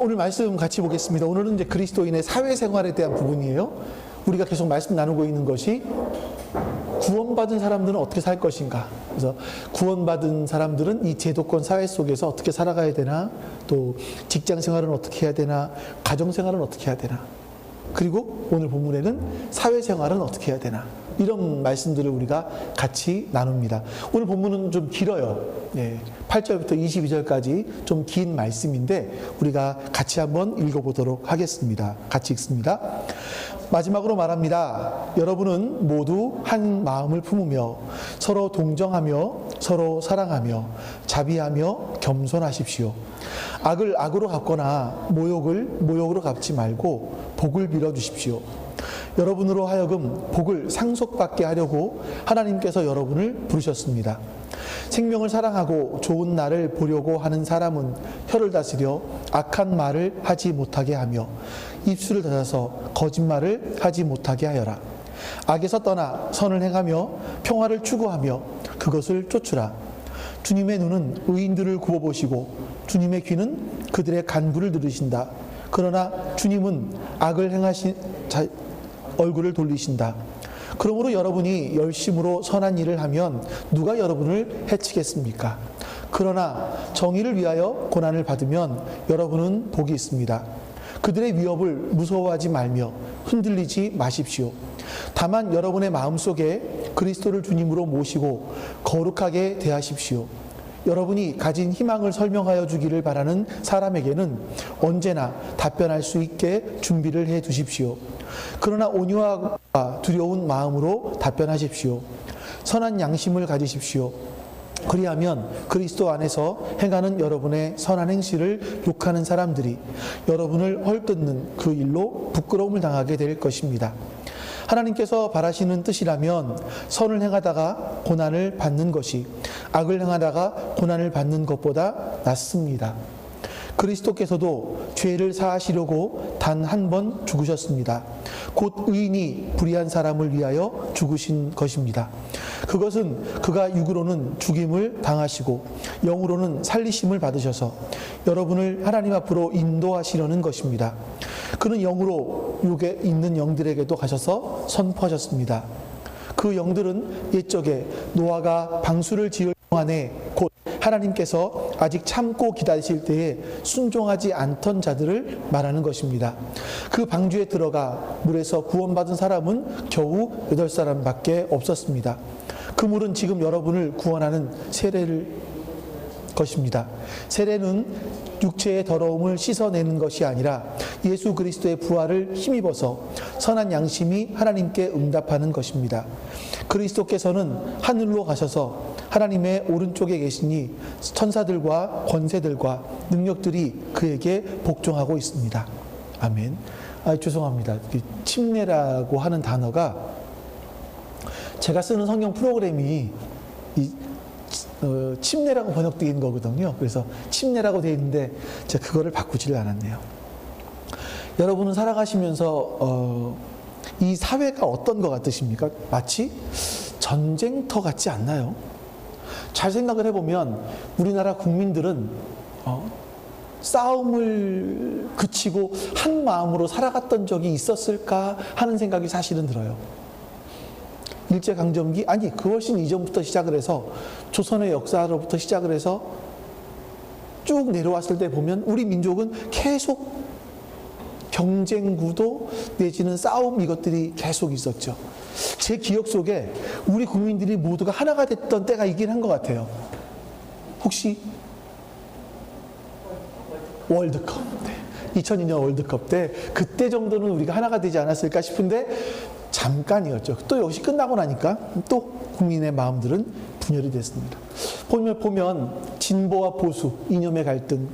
오늘 말씀 같이 보겠습니다. 오늘은 이제 그리스도인의 사회생활에 대한 부분이에요. 우리가 계속 말씀 나누고 있는 것이 구원받은 사람들은 어떻게 살 것인가. 그래서 구원받은 사람들은 이 제도권 사회 속에서 어떻게 살아가야 되나, 또 직장 생활은 어떻게 해야 되나, 가정 생활은 어떻게 해야 되나, 그리고 오늘 본문에는 사회생활은 어떻게 해야 되나, 이런 말씀들을 우리가 같이 나눕니다. 오늘 본문은 좀 길어요. 8절부터 22절까지 좀 긴 말씀인데 우리가 같이 한번 읽어보도록 하겠습니다. 같이 읽습니다. 마지막으로 말합니다. 여러분은 모두 한 마음을 품으며 서로 동정하며 서로 사랑하며 자비하며 겸손하십시오. 악을 악으로 갚거나 모욕을 모욕으로 갚지 말고 복을 빌어주십시오. 여러분으로 하여금 복을 상속받게 하려고 하나님께서 여러분을 부르셨습니다. 생명을 사랑하고 좋은 날을 보려고 하는 사람은 혀를 다스려 악한 말을 하지 못하게 하며 입술을 닫아서 거짓말을 하지 못하게 하여라. 악에서 떠나 선을 행하며 평화를 추구하며 그것을 쫓으라. 주님의 눈은 의인들을 굽어보시고 주님의 귀는 그들의 간구를 들으신다. 그러나 주님은 악을 행하신 얼굴을 돌리신다. 그러므로 여러분이 열심으로 선한 일을 하면 누가 여러분을 해치겠습니까? 그러나 정의를 위하여 고난을 받으면 여러분은 복이 있습니다. 그들의 위협을 무서워하지 말며 흔들리지 마십시오. 다만 여러분의 마음속에 그리스도를 주님으로 모시고 거룩하게 대하십시오. 여러분이 가진 희망을 설명하여 주기를 바라는 사람에게는 언제나 답변할 수 있게 준비를 해 두십시오. 그러나 온유와 두려운 마음으로 답변하십시오. 선한 양심을 가지십시오. 그리하면 그리스도 안에서 행하는 여러분의 선한 행실을 욕하는 사람들이 여러분을 헐뜯는 그 일로 부끄러움을 당하게 될 것입니다. 하나님께서 바라시는 뜻이라면 선을 행하다가 고난을 받는 것이 악을 행하다가 고난을 받는 것보다 낫습니다. 그리스도께서도 죄를 사하시려고 단 한 번 죽으셨습니다. 곧 의인이 불의한 사람을 위하여 죽으신 것입니다. 그것은 그가 육으로는 죽임을 당하시고 영으로는 살리심을 받으셔서 여러분을 하나님 앞으로 인도하시려는 것입니다. 그는 영으로 육에 있는 영들에게도 가셔서 선포하셨습니다. 그 영들은 옛적에 노아가 방수를 지을 동안에 곧 하나님께서 아직 참고 기다리실 때에 순종하지 않던 자들을 말하는 것입니다. 그 방주에 들어가 물에서 구원받은 사람은 겨우 8사람밖에 없었습니다. 그 물은 지금 여러분을 구원하는 세례를 것입니다. 세례는 육체의 더러움을 씻어내는 것이 아니라 예수 그리스도의 부활을 힘입어서 선한 양심이 하나님께 응답하는 것입니다. 그리스도께서는 하늘로 가셔서 하나님의 오른쪽에 계시니 천사들과 권세들과 능력들이 그에게 복종하고 있습니다. 아멘. 죄송합니다. 침례라고 하는 단어가 제가 쓰는 성경 프로그램이 침례라고 번역된 거거든요. 그래서 침례라고 되어 있는데 제가 그거를 바꾸지를 않았네요. 여러분은 살아가시면서 이 사회가 어떤 것 같으십니까? 마치 전쟁터 같지 않나요? 잘 생각을 해보면 우리나라 국민들은 싸움을 그치고 한 마음으로 살아갔던 적이 있었을까 하는 생각이 사실은 들어요. 일제강점기, 아니 그 훨씬 이전부터 시작을 해서 조선의 역사로부터 시작을 해서 쭉 내려왔을 때 보면 우리 민족은 계속 경쟁 구도 내지는 싸움, 이것들이 계속 있었죠. 제 기억 속에 우리 국민들이 모두가 하나가 됐던 때가 있긴 한 것 같아요. 혹시 월드컵 때, 2002년 월드컵 때 그때 정도는 우리가 하나가 되지 않았을까 싶은데 잠깐이었죠. 또 역시 끝나고 나니까 또 국민의 마음들은 분열이 됐습니다. 보면 진보와 보수, 이념의 갈등,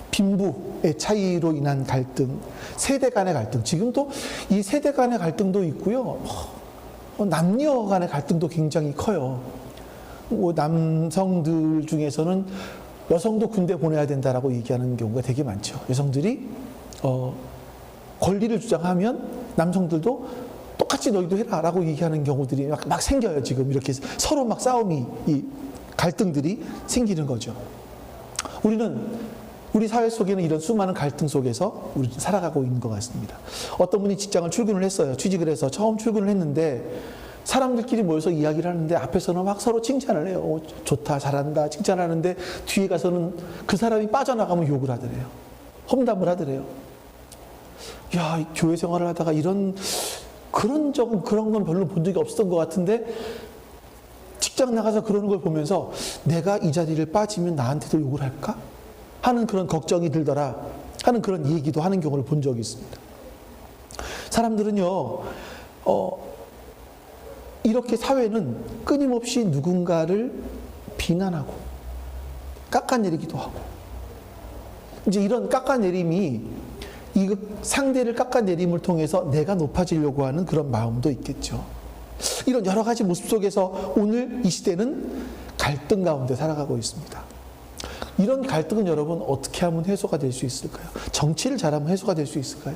빈부의 차이로 인한 갈등, 세대 간의 갈등, 지금도 이 세대 간의 갈등도 있고요. 남녀 간의 갈등도 굉장히 커요. 남성들 중에서는 여성도 군대 보내야 된다라고 얘기하는 경우가 되게 많죠. 여성들이 권리를 주장하면 남성들도 똑같이 너희도 해라 라고 얘기하는 경우들이 막 생겨요. 지금 이렇게 서로 막 싸움이, 이 갈등들이 생기는 거죠. 우리는 우리 사회 속에는 이런 수많은 갈등 속에서 우리는 살아가고 있는 것 같습니다. 어떤 분이 직장을 출근을 했어요. 취직을 해서 처음 출근을 했는데 사람들끼리 모여서 이야기를 하는데 앞에서는 막 서로 칭찬을 해요. 좋다, 잘한다, 칭찬하는데 뒤에 가서는 그 사람이 빠져나가면 욕을 하더래요. 험담을 하더래요. 야, 교회 생활을 하다가 그런 건 별로 본 적이 없었던 것 같은데 직장 나가서 그러는 걸 보면서 내가 이 자리를 빠지면 나한테도 욕을 할까? 하는 그런 걱정이 들더라 하는 그런 얘기도 하는 경우를 본 적이 있습니다. 사람들은요, 이렇게 사회는 끊임없이 누군가를 비난하고 깎아내리기도 하고, 이제 이런 깎아내림이 이 상대를 깎아내림을 통해서 내가 높아지려고 하는 그런 마음도 있겠죠. 이런 여러 가지 모습 속에서 오늘 이 시대는 갈등 가운데 살아가고 있습니다. 이런 갈등은 여러분 어떻게 하면 해소가 될 수 있을까요? 정치를 잘하면 해소가 될 수 있을까요?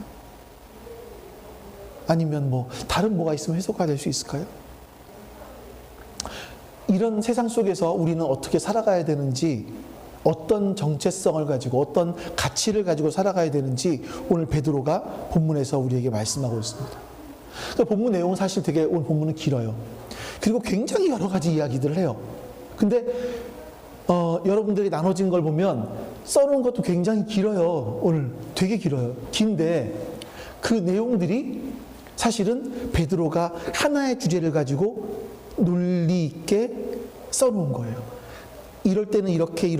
아니면 다른 뭐가 있으면 해소가 될 수 있을까요? 이런 세상 속에서 우리는 어떻게 살아가야 되는지, 어떤 정체성을 가지고 어떤 가치를 가지고 살아가야 되는지 오늘 베드로가 본문에서 우리에게 말씀하고 있습니다. 그러니까 본문 내용은 사실 되게 오늘 본문은 길어요. 그리고 굉장히 여러 가지 이야기들을 해요. 근데 여러분들이 나눠진 걸 보면 써놓은 것도 굉장히 길어요. 오늘 되게 길어요. 긴데 그 내용들이 사실은 베드로가 하나의 주제를 가지고 논리 있게 써놓은 거예요. 이럴 때는 이렇게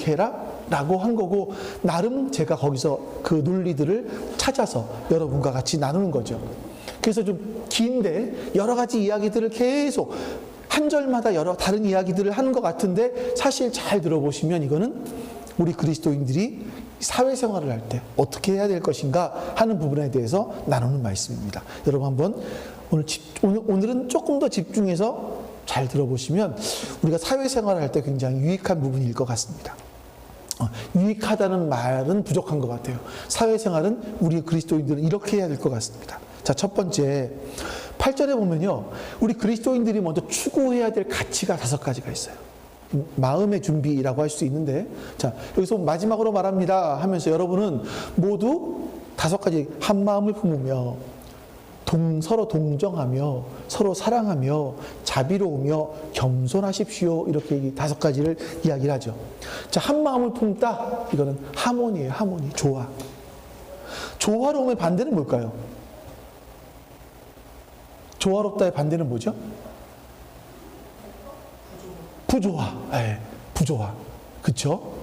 해라 라고 한 거고, 나름 제가 거기서 그 논리들을 찾아서 여러분과 같이 나누는 거죠. 그래서 좀 긴데 여러 가지 이야기들을 계속 한 절마다 여러 다른 이야기들을 하는 것 같은데, 사실 잘 들어보시면 이거는 우리 그리스도인들이 사회생활을 할 때 어떻게 해야 될 것인가 하는 부분에 대해서 나누는 말씀입니다. 여러분 한번 오늘은 조금 더 집중해서 잘 들어보시면 우리가 사회생활을 할 때 굉장히 유익한 부분일 것 같습니다. 유익하다는 말은 부족한 것 같아요. 사회생활은 우리 그리스도인들은 이렇게 해야 될 것 같습니다. 자, 첫 번째 8절에 보면요, 우리 그리스도인들이 먼저 추구해야 될 가치가 5가지가 있어요. 마음의 준비라고 할 수 있는데, 자, 여기서 마지막으로 말합니다 하면서 여러분은 모두 5가지, 한 마음을 품으며 서로 동정하며 서로 사랑하며 자비로우며 겸손하십시오, 이렇게 5가지를 이야기를 하죠. 자, 한 마음을 품다, 이거는 하모니예요. 하모니, 조화. 조화로움의 반대는 뭘까요? 조화롭다의 반대는 뭐죠? 부조화. 네, 부조화. 그렇죠?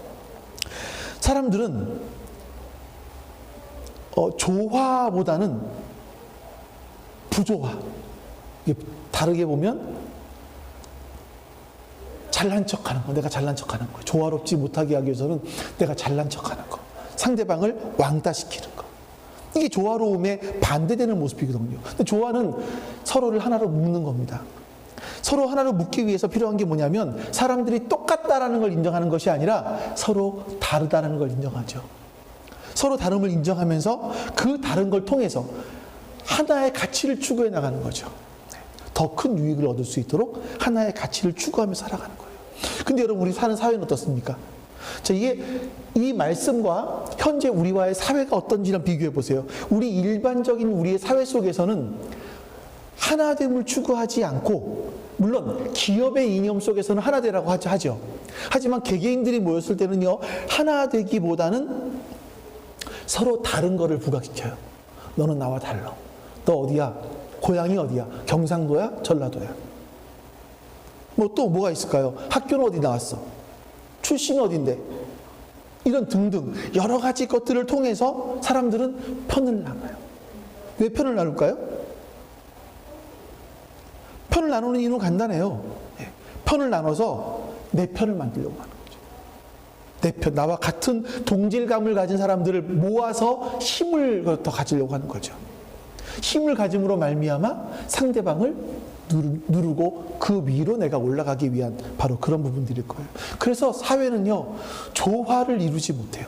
사람들은 조화보다는 부조화. 이게 다르게 보면 잘난 척하는 거, 내가 잘난 척하는 거. 조화롭지 못하게 하기 위해서는 내가 잘난 척하는 거, 상대방을 왕따시키는 거. 이게 조화로움에 반대되는 모습이거든요. 근데 조화는 서로를 하나로 묶는 겁니다. 서로 하나로 묶기 위해서 필요한 게 뭐냐면, 사람들이 똑같다라는 걸 인정하는 것이 아니라 서로 다르다는 걸 인정하죠. 서로 다름을 인정하면서 그 다른 걸 통해서 하나의 가치를 추구해 나가는 거죠. 더 큰 유익을 얻을 수 있도록 하나의 가치를 추구하며 살아가는 거예요. 근데 여러분, 우리 사는 사회는 어떻습니까? 자, 이 말씀과 현재 우리와의 사회가 어떤지를 비교해 보세요. 일반적인 우리의 사회 속에서는 하나됨을 추구하지 않고, 물론 기업의 이념 속에서는 하나되라고 하죠. 하지만 개개인들이 모였을 때는요, 하나되기보다는 서로 다른 거를 부각시켜요. 너는 나와 달라. 너 어디야? 고향이 어디야? 경상도야? 전라도야? 또 뭐가 있을까요? 학교는 어디 나왔어? 출신은 어딘데? 이런 등등 여러 가지 것들을 통해서 사람들은 편을 나눠요. 왜 편을 나눌까요? 편을 나누는 이유는 간단해요. 편을 나눠서 내 편을 만들려고 하는 거죠. 내 편, 나와 같은 동질감을 가진 사람들을 모아서 힘을 더 가지려고 하는 거죠. 힘을 가짐으로 말미암아 상대방을 누르고 그 위로 내가 올라가기 위한 바로 그런 부분들일 거예요. 그래서 사회는요, 조화를 이루지 못해요.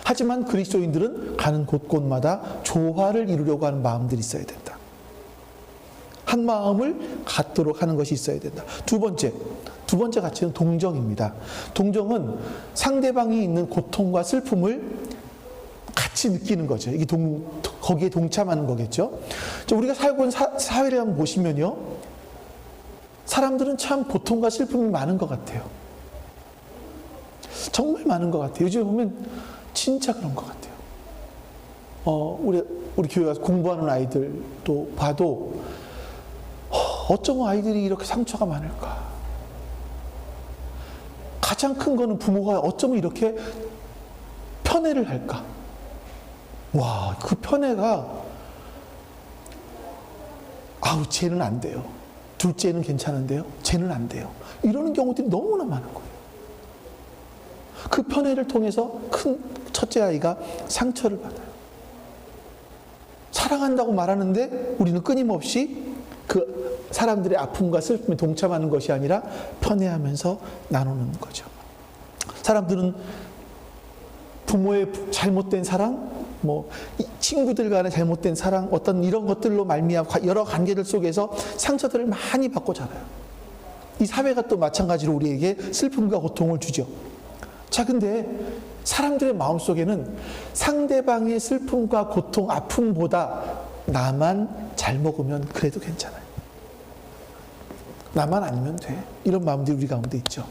하지만 그리스도인들은 가는 곳곳마다 조화를 이루려고 하는 마음들이 있어야 된다. 한 마음을 갖도록 하는 것이 있어야 된다. 두 번째 가치는 동정입니다. 동정은 상대방이 있는 고통과 슬픔을 같이 느끼는 거죠. 이게 거기에 동참하는 거겠죠. 우리가 살고 있는 사회를 한번 보시면요, 사람들은 참 고통과 슬픔이 많은 것 같아요. 정말 많은 것 같아요. 요즘 보면 진짜 그런 것 같아요. 우리 교회 가서 공부하는 아이들도 봐도 어쩜 아이들이 이렇게 상처가 많을까? 가장 큰 거는 부모가 어쩌면 이렇게 편애를 할까? 와, 그 편애가, 아우, 쟤는 안 돼요. 둘째는 괜찮은데요? 쟤는 안 돼요. 이러는 경우들이 너무나 많은 거예요. 그 편애를 통해서 큰 첫째 아이가 상처를 받아요. 사랑한다고 말하는데 우리는 끊임없이 그 사람들의 아픔과 슬픔에 동참하는 것이 아니라 편애하면서 나누는 거죠. 사람들은 부모의 잘못된 사랑, 친구들 간의 잘못된 사랑, 어떤 이런 것들로 말미암아 여러 관계들 속에서 상처들을 많이 받고 자라요. 이 사회가 또 마찬가지로 우리에게 슬픔과 고통을 주죠. 자, 근데 사람들의 마음속에는 상대방의 슬픔과 고통, 아픔보다 나만 잘 먹으면 그래도 괜찮아요. 나만 아니면 돼. 이런 마음들이 우리 가운데 있죠.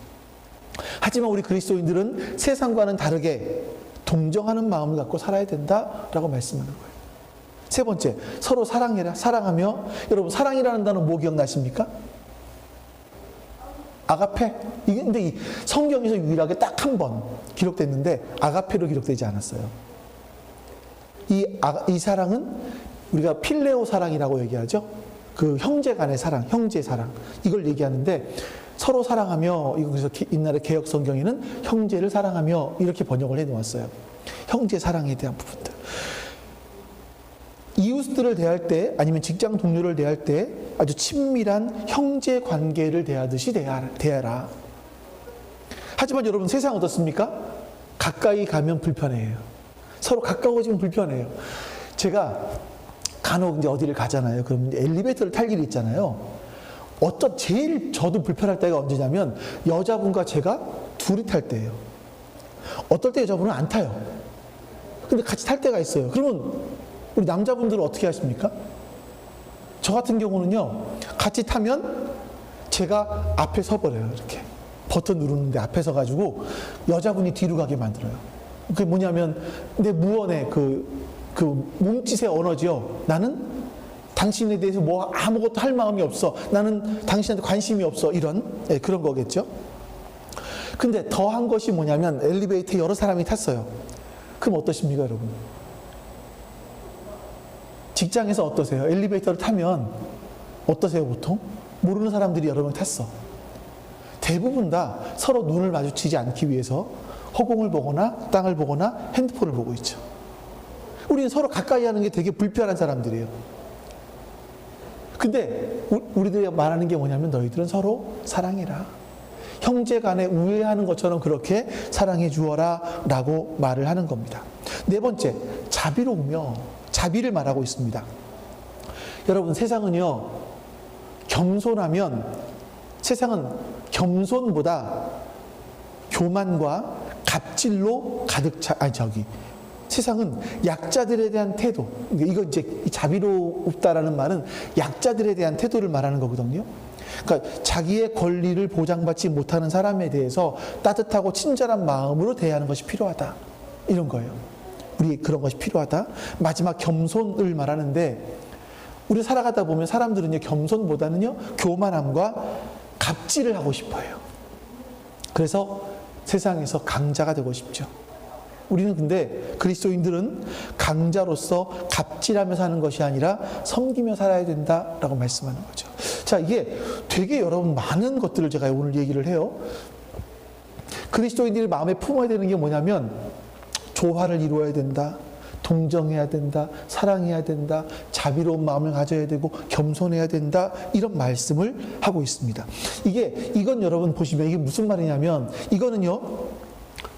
하지만 우리 그리스도인들은 세상과는 다르게 동정하는 마음을 갖고 살아야 된다라고 말씀하는 거예요. 세 번째, 서로 사랑해라. 사랑하며, 여러분 사랑이라는 단어 뭐 기억나십니까? 아가페. 이게 근데 이 성경에서 유일하게 딱 한 번 기록됐는데 아가페로 기록되지 않았어요. 이 사랑은 우리가 필레오 사랑이라고 얘기하죠. 그 형제 간의 사랑, 형제 사랑. 이걸 얘기하는데 서로 사랑하며, 그래서 옛날에 개역 성경에는 형제를 사랑하며 이렇게 번역을 해 놓았어요. 형제 사랑에 대한 부분들. 이웃들을 대할 때, 아니면 직장 동료를 대할 때 아주 친밀한 형제 관계를 대하듯이 대하라. 하지만 여러분, 세상 어떻습니까? 가까이 가면 불편해요. 서로 가까워지면 불편해요. 제가 간혹 이제 어디를 가잖아요. 그럼 엘리베이터를 탈 일이 있잖아요. 제일 저도 불편할 때가 언제냐면 여자분과 제가 둘이 탈 때예요. 어떨 때 여자분은 안 타요. 근데 같이 탈 때가 있어요. 그러면 우리 남자분들은 어떻게 하십니까? 저 같은 경우는요, 같이 타면 제가 앞에 서버려요. 이렇게 버튼 누르는데 앞에 서가지고 여자분이 뒤로 가게 만들어요. 그게 뭐냐면 내 무언의 그 몸짓의 언어죠. 나는 당신에 대해서 아무것도 할 마음이 없어. 나는 당신한테 관심이 없어. 이런, 그런 거겠죠. 근데 더한 것이 뭐냐면 엘리베이터에 여러 사람이 탔어요. 그럼 어떠십니까, 여러분? 직장에서 어떠세요? 엘리베이터를 타면 어떠세요, 보통? 모르는 사람들이 여러 명 탔어. 대부분 다 서로 눈을 마주치지 않기 위해서 허공을 보거나 땅을 보거나 핸드폰을 보고 있죠. 우리는 서로 가까이 하는 게 되게 불편한 사람들이에요. 근데 우리들이 말하는 게 뭐냐면 너희들은 서로 사랑해라. 형제 간에 우애하는 것처럼 그렇게 사랑해 주어라 라고 말을 하는 겁니다. 네 번째, 자비로우며, 자비를 말하고 있습니다. 여러분, 세상은요, 세상은 겸손보다 교만과 갑질로 세상은 약자들에 대한 태도, 이거 이제 자비롭다라는 말은 약자들에 대한 태도를 말하는 거거든요. 그러니까 자기의 권리를 보장받지 못하는 사람에 대해서 따뜻하고 친절한 마음으로 대하는 것이 필요하다. 이런 거예요. 우리 그런 것이 필요하다. 마지막 겸손을 말하는데, 우리 살아가다 보면 사람들은요, 겸손보다는요, 교만함과 갑질을 하고 싶어요. 그래서 세상에서 강자가 되고 싶죠. 우리는 근데 그리스도인들은 강자로서 갑질하며 사는 것이 아니라 섬기며 살아야 된다라고 말씀하는 거죠. 자, 이게 되게 여러분 많은 것들을 제가 오늘 얘기를 해요. 그리스도인들이 마음에 품어야 되는 게 뭐냐면 조화를 이루어야 된다. 동정해야 된다. 사랑해야 된다. 자비로운 마음을 가져야 되고 겸손해야 된다. 이런 말씀을 하고 있습니다. 이건 여러분 보시면 이게 무슨 말이냐면, 이거는요,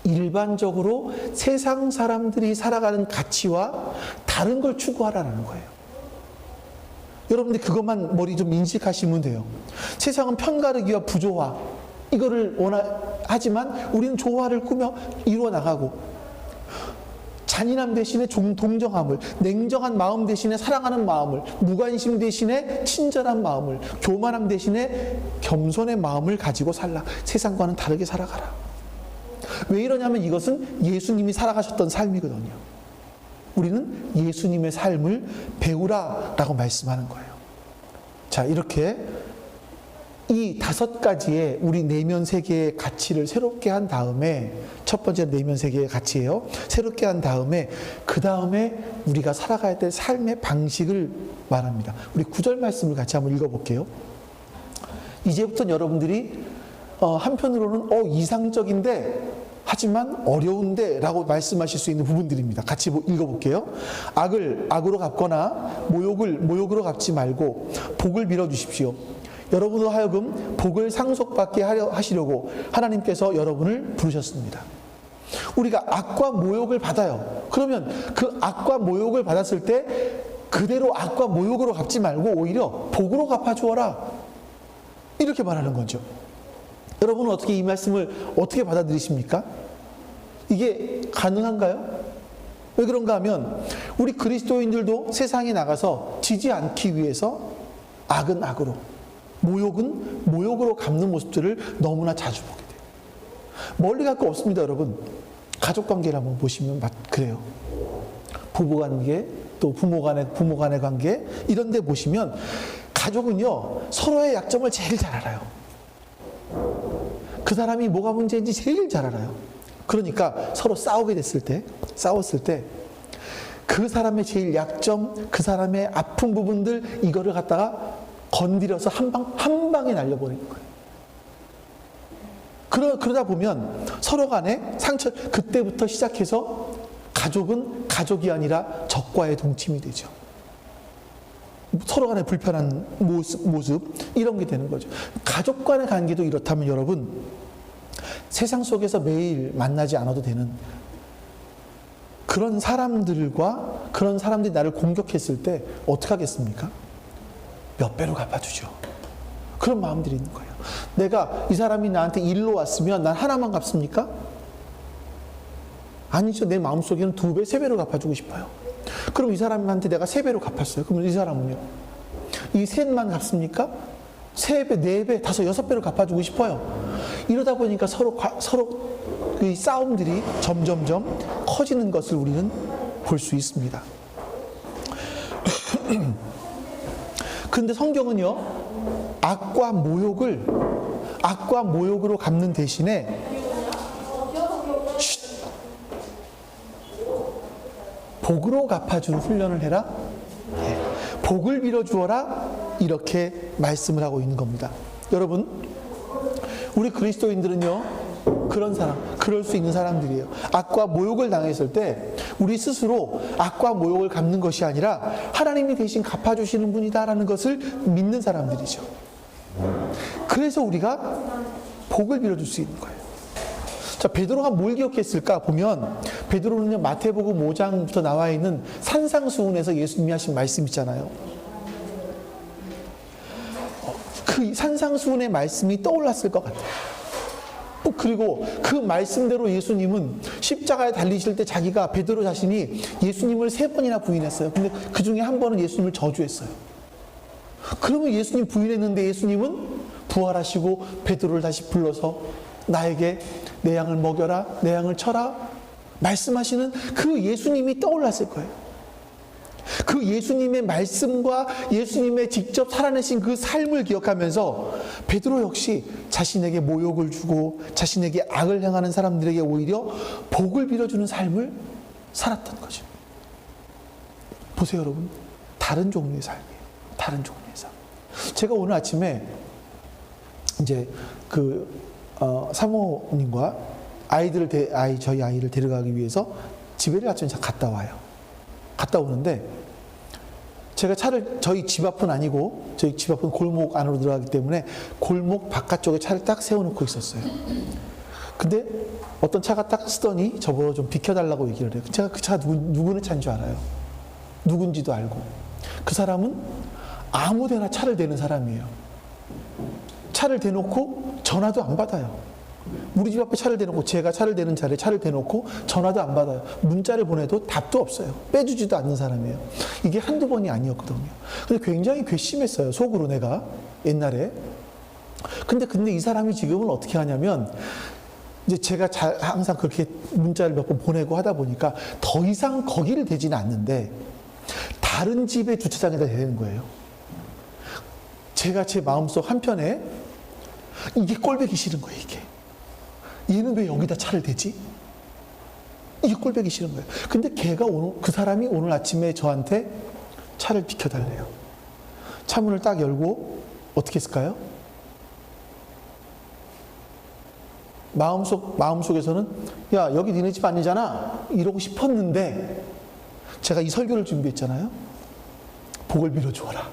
일반적으로 세상 사람들이 살아가는 가치와 다른 걸 추구하라는 거예요. 여러분들 그것만 머리 좀 인식하시면 돼요. 세상은 편가르기와 부조화 이거를 하지만 우리는 조화를 꾸며 이루어 나가고, 잔인함 대신에 동정함을, 냉정한 마음 대신에 사랑하는 마음을, 무관심 대신에 친절한 마음을, 교만함 대신에 겸손의 마음을 가지고 살라. 세상과는 다르게 살아가라. 왜 이러냐면 이것은 예수님이 살아가셨던 삶이거든요. 우리는 예수님의 삶을 배우라라고 말씀하는 거예요. 자, 이렇게 이 5가지의 우리 내면 세계의 가치를 새롭게 한 다음에, 첫 번째 내면 세계의 가치예요. 새롭게 한 다음에 그 다음에 우리가 살아가야 될 삶의 방식을 말합니다. 우리 9절 말씀을 같이 한번 읽어볼게요. 이제부터는 여러분들이 한편으로는 이상적인데 하지만 어려운데 라고 말씀하실 수 있는 부분들입니다. 같이 읽어볼게요. 악을 악으로 갚거나 모욕을 모욕으로 갚지 말고 복을 빌어주십시오. 여러분으로 하여금 복을 상속받게 하시려고 하나님께서 여러분을 부르셨습니다. 우리가 악과 모욕을 받아요. 그러면 그 악과 모욕을 받았을 때 그대로 악과 모욕으로 갚지 말고 오히려 복으로 갚아주어라. 이렇게 말하는 거죠. 여러분은 어떻게 이 말씀을 어떻게 받아들이십니까? 이게 가능한가요? 왜 그런가 하면 우리 그리스도인들도 세상에 나가서 지지 않기 위해서 악은 악으로, 모욕은 모욕으로 갚는 모습들을 너무나 자주 보게 돼요. 멀리 갈 거 없습니다, 여러분. 가족 관계를 한번 보시면 그래요. 부부 관계, 또 부모 간의 관계, 이런 데 보시면 가족은요, 서로의 약점을 제일 잘 알아요. 그 사람이 뭐가 문제인지 제일 잘 알아요. 그러니까 서로 싸웠을 때 그 사람의 제일 약점, 그 사람의 아픈 부분들, 이거를 갖다가 건드려서 한 방에 날려버리는 거예요. 그러다 보면 서로 간에 상처, 그때부터 시작해서 가족은 가족이 아니라 적과의 동침이 되죠. 서로 간에 불편한 모습 이런 게 되는 거죠. 가족 간의 관계도 이렇다면 여러분, 세상 속에서 매일 만나지 않아도 되는 그런 사람들과, 그런 사람들이 나를 공격했을 때 어떻게 하겠습니까? 몇 배로 갚아주죠. 그런 마음들이 있는 거예요. 내가 이 사람이 나한테 일로 왔으면 난 하나만 갚습니까? 아니죠. 내 마음속에는 2배, 3배로 갚아주고 싶어요. 그럼 이 사람한테 내가 3배로 갚았어요. 그러면 이 사람은요? 이 셋만 갚습니까? 3배, 4배, 5, 6배로 갚아주고 싶어요. 이러다 보니까 서로 이 싸움들이 점점점 커지는 것을 우리는 볼 수 있습니다. 근데 성경은요, 악과 모욕으로 갚는 대신에 복으로 갚아주는 훈련을 해라. 복을 빌어주어라. 이렇게 말씀을 하고 있는 겁니다. 여러분, 우리 그리스도인들은요, 그런 사람, 그럴 수 있는 사람들이에요. 악과 모욕을 당했을 때 우리 스스로 악과 모욕을 갚는 것이 아니라 하나님이 대신 갚아주시는 분이다라는 것을 믿는 사람들이죠. 그래서 우리가 복을 빌어줄 수 있는 거예요. 자, 베드로가 뭘 기억했을까 보면, 베드로는요, 마태복음 5장부터 나와 있는 산상수훈에서 예수님이 하신 말씀 있잖아요. 그 산상수훈의 말씀이 떠올랐을 것 같아요. 그리고 그 말씀대로 예수님은 십자가에 달리실 때 자기가, 베드로 자신이 예수님을 3번이나 부인했어요. 근데 그 중에 한 번은 예수님을 저주했어요. 그러면 예수님 부인했는데 예수님은 부활하시고 베드로를 다시 불러서 나에게 내 양을 먹여라, 내 양을 쳐라 말씀하시는 그 예수님이 떠올랐을 거예요. 그 예수님의 말씀과 예수님의 직접 살아내신 그 삶을 기억하면서 베드로 역시 자신에게 모욕을 주고 자신에게 악을 행하는 사람들에게 오히려 복을 빌어주는 삶을 살았던 거죠. 보세요, 여러분. 다른 종류의 삶이에요. 다른 종류의 삶. 제가 오늘 아침에 이제 사모님과 저희 아이를 데려가기 위해서 집에를 아침에 갔다 와요. 갔다 오는데 제가 차를, 저희 집 앞은 아니고 저희 집 앞은 골목 안으로 들어가기 때문에 골목 바깥쪽에 차를 딱 세워놓고 있었어요. 근데 어떤 차가 딱 쓰더니 저보고 좀 비켜달라고 얘기를 해요. 제가 그 차가 누구네 차인 줄 알아요. 누군지도 알고. 그 사람은 아무데나 차를 대는 사람이에요. 차를 대놓고 전화도 안 받아요. 우리 집 앞에 차를 대놓고, 제가 차를 대는 자리에 차를 대놓고 전화도 안 받아요. 문자를 보내도 답도 없어요. 빼주지도 않는 사람이에요. 이게 한두 번이 아니었거든요. 근데 굉장히 괘씸했어요. 속으로 내가 옛날에. 근데 이 사람이 지금은 어떻게 하냐면, 이제 제가 항상 그렇게 문자를 몇 번 보내고 하다 보니까 더 이상 거기를 대지는 않는데 다른 집의 주차장에다 대는 거예요. 제가 제 마음속 한편에 이게 꼴보기 싫은 거예요, 이게. 얘는 왜 여기다 차를 대지? 이게 꼴보기 싫은 거예요. 근데 그 사람이 오늘 아침에 저한테 차를 비켜달래요. 차문을 딱 열고 어떻게 했을까요? 마음속에서는 야, 여기 니네 집 아니잖아 이러고 싶었는데, 제가 이 설교를 준비했잖아요. 복을 빌어주어라.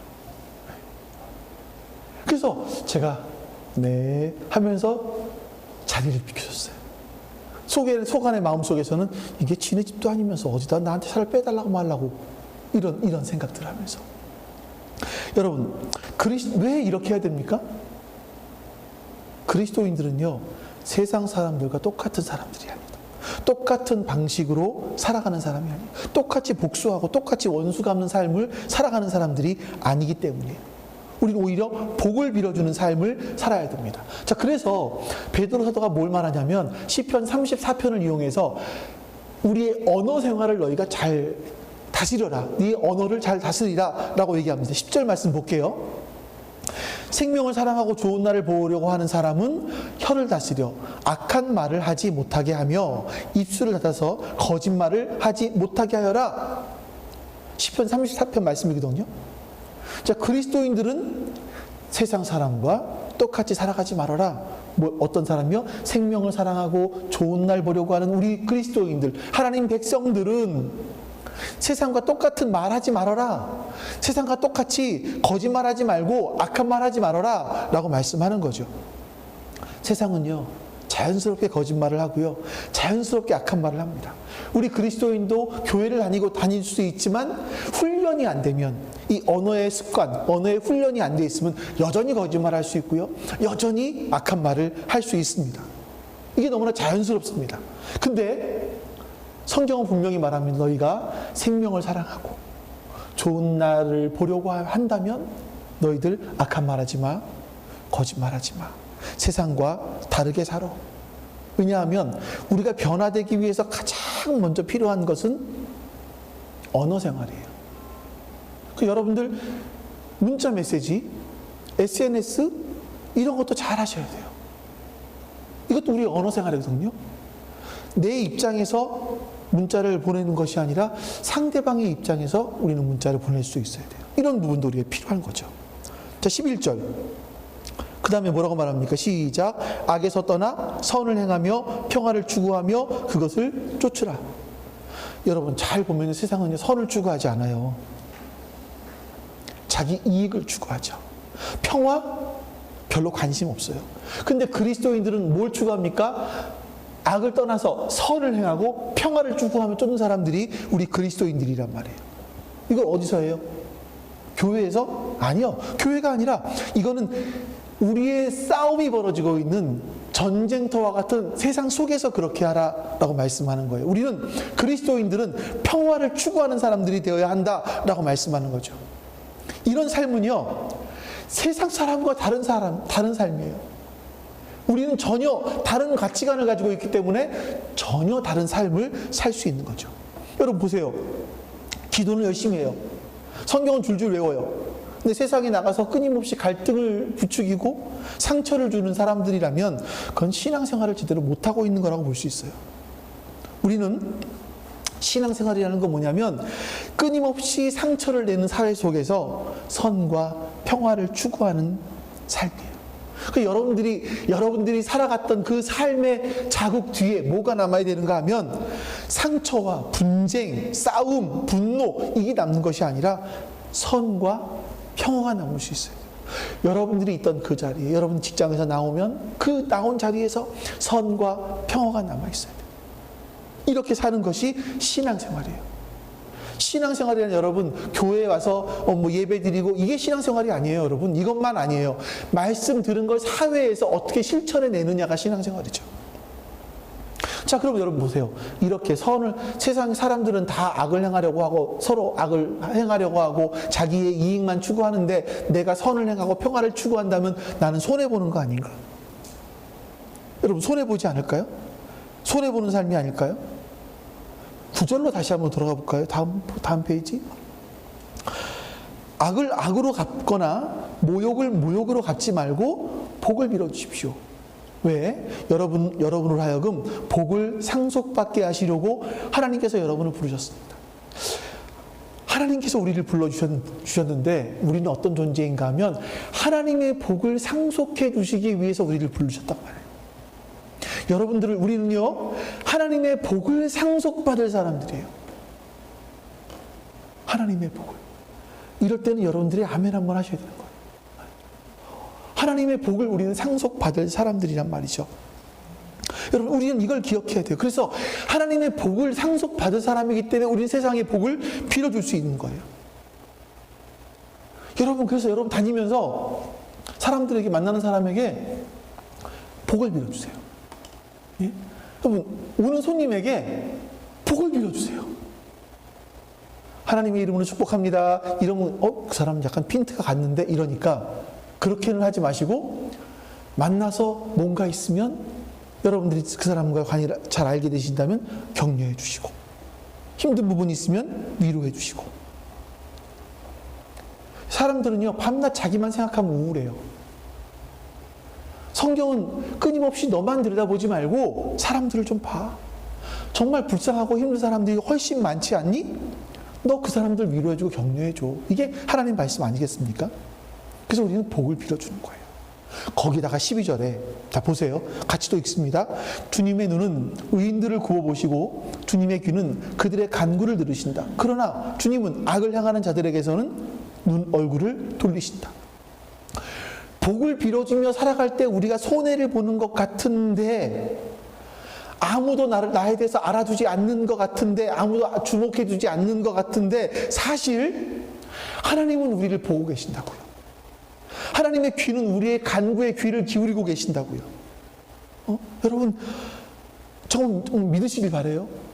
그래서 제가 네 하면서 자리를 비켜줬어요. 속 안의 마음속에서는 이게 지네 집도 아니면서 어디다 나한테 차를 빼달라고 말라고, 이런 생각들을 하면서. 여러분, 왜 이렇게 해야 됩니까? 그리스도인들은요, 세상 사람들과 똑같은 사람들이 아니다. 똑같은 방식으로 살아가는 사람이 아니에요. 똑같이 복수하고 똑같이 원수 갚는 삶을 살아가는 사람들이 아니기 때문이에요. 우리는 오히려 복을 빌어주는 삶을 살아야 됩니다. 자, 그래서 베드로 사도가 뭘 말하냐면, 시편 34편을 이용해서 우리의 언어 생활을 너희가 잘 다스려라. 네 언어를 잘 다스리라 라고 얘기합니다. 10절 말씀 볼게요. 생명을 사랑하고 좋은 날을 보려고 하는 사람은 혀를 다스려 악한 말을 하지 못하게 하며 입술을 닫아서 거짓말을 하지 못하게 하여라. 시편 34편 말씀이거든요. 자, 그리스도인들은 세상 사람과 똑같이 살아가지 말아라. 어떤 사람이요? 생명을 사랑하고 좋은 날 보려고 하는 우리 그리스도인들, 하나님 백성들은 세상과 똑같은 말하지 말아라. 세상과 똑같이 거짓말하지 말고 악한 말하지 말아라 라고 말씀하는 거죠. 세상은요, 자연스럽게 거짓말을 하고요, 자연스럽게 악한 말을 합니다. 우리 그리스도인도 교회를 다닐 수 있지만 훈련이 안 되면, 이 언어의 습관, 언어의 훈련이 안 돼 있으면 여전히 거짓말할 수 있고요, 여전히 악한 말을 할 수 있습니다. 이게 너무나 자연스럽습니다. 근데 성경은 분명히 말합니다. 너희가 생명을 사랑하고 좋은 날을 보려고 한다면 너희들 악한 말하지 마, 거짓말하지 마, 세상과 다르게 살아. 왜냐하면 우리가 변화되기 위해서 가장 먼저 필요한 것은 언어 생활이에요. 여러분들 문자 메시지, SNS 이런 것도 잘 하셔야 돼요. 이것도 우리 언어 생활이거든요. 내 입장에서 문자를 보내는 것이 아니라 상대방의 입장에서 우리는 문자를 보낼 수 있어야 돼요. 이런 부분도 우리가 필요한 거죠. 자, 11절. 그 다음에 뭐라고 말합니까? 시작. 악에서 떠나 선을 행하며 평화를 추구하며 그것을 쫓으라. 여러분, 잘 보면 세상은 선을 추구하지 않아요. 자기 이익을 추구하죠. 평화? 별로 관심 없어요. 근데 그리스도인들은 뭘 추구합니까? 악을 떠나서 선을 행하고 평화를 추구하며 쫓는 사람들이 우리 그리스도인들이란 말이에요. 이걸 어디서 해요? 교회에서? 아니요. 교회가 아니라 이거는 우리의 싸움이 벌어지고 있는 전쟁터와 같은 세상 속에서 그렇게 하라라고 말씀하는 거예요. 우리는 그리스도인들은 평화를 추구하는 사람들이 되어야 한다라고 말씀하는 거죠. 이런 삶은요, 세상 사람과 다른 삶이에요. 우리는 전혀 다른 가치관을 가지고 있기 때문에 전혀 다른 삶을 살 수 있는 거죠. 여러분 보세요. 기도는 열심히 해요. 성경은 줄줄 외워요. 근데 세상에 나가서 끊임없이 갈등을 부추기고 상처를 주는 사람들이라면 그건 신앙생활을 제대로 못하고 있는 거라고 볼 수 있어요. 우리는 신앙생활이라는 건 뭐냐면 끊임없이 상처를 내는 사회 속에서 선과 평화를 추구하는 삶이에요. 여러분들이 살아갔던 그 삶의 자국 뒤에 뭐가 남아야 되는가 하면 상처와 분쟁, 싸움, 분노, 이게 남는 것이 아니라 선과 평화가 남을 수 있어요. 여러분들이 있던 그 자리에, 여러분 직장에서 나오면 그 나온 자리에서 선과 평화가 남아 있어야 돼요. 이렇게 사는 것이 신앙생활이에요. 신앙생활이란 여러분 교회에 와서 뭐 예배 드리고 이게 신앙생활이 아니에요, 여러분. 이것만 아니에요. 말씀 들은 걸 사회에서 어떻게 실천해 내느냐가 신앙생활이죠. 자, 그럼 여러분 보세요. 이렇게 세상 사람들은 다 악을 행하려고 하고 서로 악을 행하려고 하고 자기의 이익만 추구하는데 내가 선을 행하고 평화를 추구한다면 나는 손해보는 거 아닌가? 여러분 손해보지 않을까요? 손해보는 삶이 아닐까요? 9절로 다시 한번 돌아가 볼까요? 다음 페이지. 악을 악으로 갚거나 모욕을 모욕으로 갚지 말고 복을 빌어 주십시오. 왜? 여러분을 하여금 복을 상속받게 하시려고 하나님께서 여러분을 부르셨습니다. 하나님께서 우리를 불러주셨는데 우리는 어떤 존재인가 하면 하나님의 복을 상속해 주시기 위해서 우리를 부르셨단 말이에요. 우리는요, 하나님의 복을 상속받을 사람들이에요. 하나님의 복을. 이럴 때는 여러분들이 아멘 한번 하셔야 되는 거예요. 하나님의 복을 우리는 상속받을 사람들이란 말이죠. 여러분, 우리는 이걸 기억해야 돼요. 그래서 하나님의 복을 상속받을 사람이기 때문에 우리는 세상의 복을 빌어줄 수 있는 거예요. 그래서 여러분 다니면서 사람들에게 만나는 사람에게 복을 빌어주세요. 예? 여러분, 오는 손님에게 복을 빌어주세요. 하나님의 이름으로 축복합니다. 이러면 그 사람 약간 핀트가 갔는데 이러니까 그렇게는 하지 마시고 만나서 뭔가 있으면 여러분들이 그 사람과 관계를 잘 알게 되신다면 격려해 주시고 힘든 부분이 있으면 위로해 주시고. 사람들은요, 밤낮 자기만 생각하면 우울해요. 성경은 끊임없이 너만 들여다보지 말고 사람들을 좀 봐. 정말 불쌍하고 힘든 사람들이 훨씬 많지 않니? 너 그 사람들 위로해주고 격려해줘. 이게 하나님 말씀 아니겠습니까? 그래서 우리는 복을 빌어주는 거예요. 거기다가 12절에 자 보세요. 같이 또 읽습니다. 주님의 눈은 의인들을 구워보시고 주님의 귀는 그들의 간구를 들으신다. 그러나 주님은 악을 향하는 자들에게서는 얼굴을 돌리신다. 복을 빌어주며 살아갈 때 우리가 손해를 보는 것 같은데, 아무도 나에 대해서 알아주지 않는 것 같은데, 아무도 주목해주지 않는 것 같은데, 사실 하나님은 우리를 보고 계신다고요. 하나님의 귀는 우리의 간구에 귀를 기울이고 계신다고요. 여러분, 좀 믿으시길 바라요.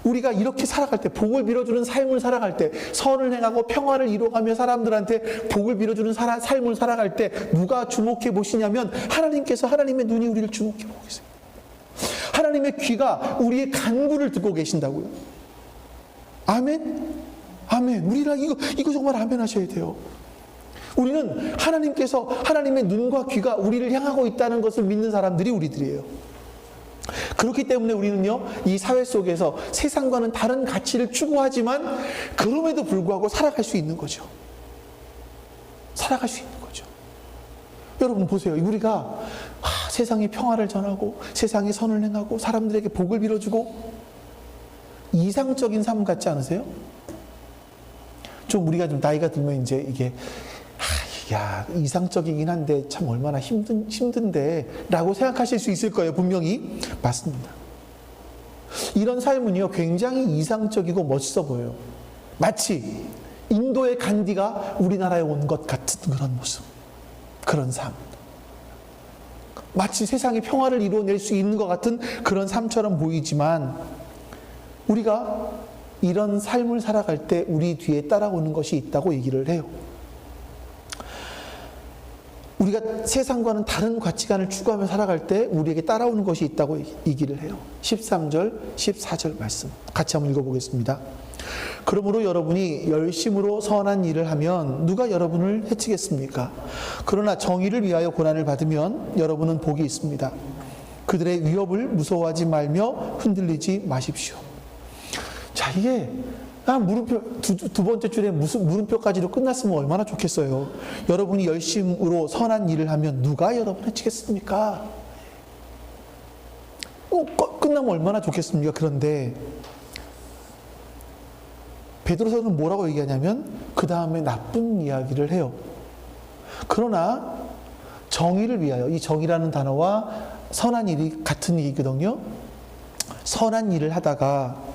우리가 이렇게 살아갈 때, 복을 빌어주는 삶을 살아갈 때, 선을 행하고 평화를 이루어가며 사람들한테 복을 빌어주는 삶을 살아갈 때 누가 주목해 보시냐면 하나님께서, 하나님의 눈이 우리를 주목해 보고 계세요. 하나님의 귀가 우리의 간구를 듣고 계신다고요. 아멘? 아멘. 우리랑 이거 정말 아멘 하셔야 돼요. 우리는 하나님께서, 하나님의 눈과 귀가 우리를 향하고 있다는 것을 믿는 사람들이 우리들이에요. 그렇기 때문에 우리는요, 이 사회 속에서 세상과는 다른 가치를 추구하지만 그럼에도 불구하고 살아갈 수 있는 거죠. 살아갈 수 있는 거죠. 여러분 보세요. 우리가 세상에 평화를 전하고 세상에 선을 행하고 사람들에게 복을 빌어주고 이상적인 삶 같지 않으세요? 좀 우리가 좀 나이가 들면 이제 이게 이상적이긴 한데 참 얼마나 힘든데 라고 생각하실 수 있을 거예요. 분명히. 맞습니다. 이런 삶은요, 굉장히 이상적이고 멋있어 보여요. 마치 인도의 간디가 우리나라에 온 것 같은 그런 모습, 그런 삶. 마치 세상에 평화를 이루어낼 수 있는 것 같은 그런 삶처럼 보이지만, 우리가 이런 삶을 살아갈 때 우리 뒤에 따라오는 것이 있다고 얘기를 해요. 우리가 세상과는 다른 가치관을 추구하며 살아갈 때 우리에게 따라오는 것이 있다고 얘기를 해요. 13절, 14절 말씀 같이 한번 읽어보겠습니다. 그러므로 여러분이 열심으로 선한 일을 하면 누가 여러분을 해치겠습니까? 그러나 정의를 위하여 고난을 받으면 여러분은 복이 있습니다. 그들의 위협을 무서워하지 말며 흔들리지 마십시오. 자, 이게 물음표 두 번째 줄에 무슨 물음표까지로 끝났으면 얼마나 좋겠어요. 여러분이 열심으로 선한 일을 하면 누가 여러분을 해치겠습니까? 끝나면 얼마나 좋겠습니까? 그런데 베드로서는 뭐라고 얘기하냐면 그 다음에 나쁜 이야기를 해요. 그러나 정의를 위하여, 이 정의라는 단어와 선한 일이 같은 얘기거든요. 선한 일을 하다가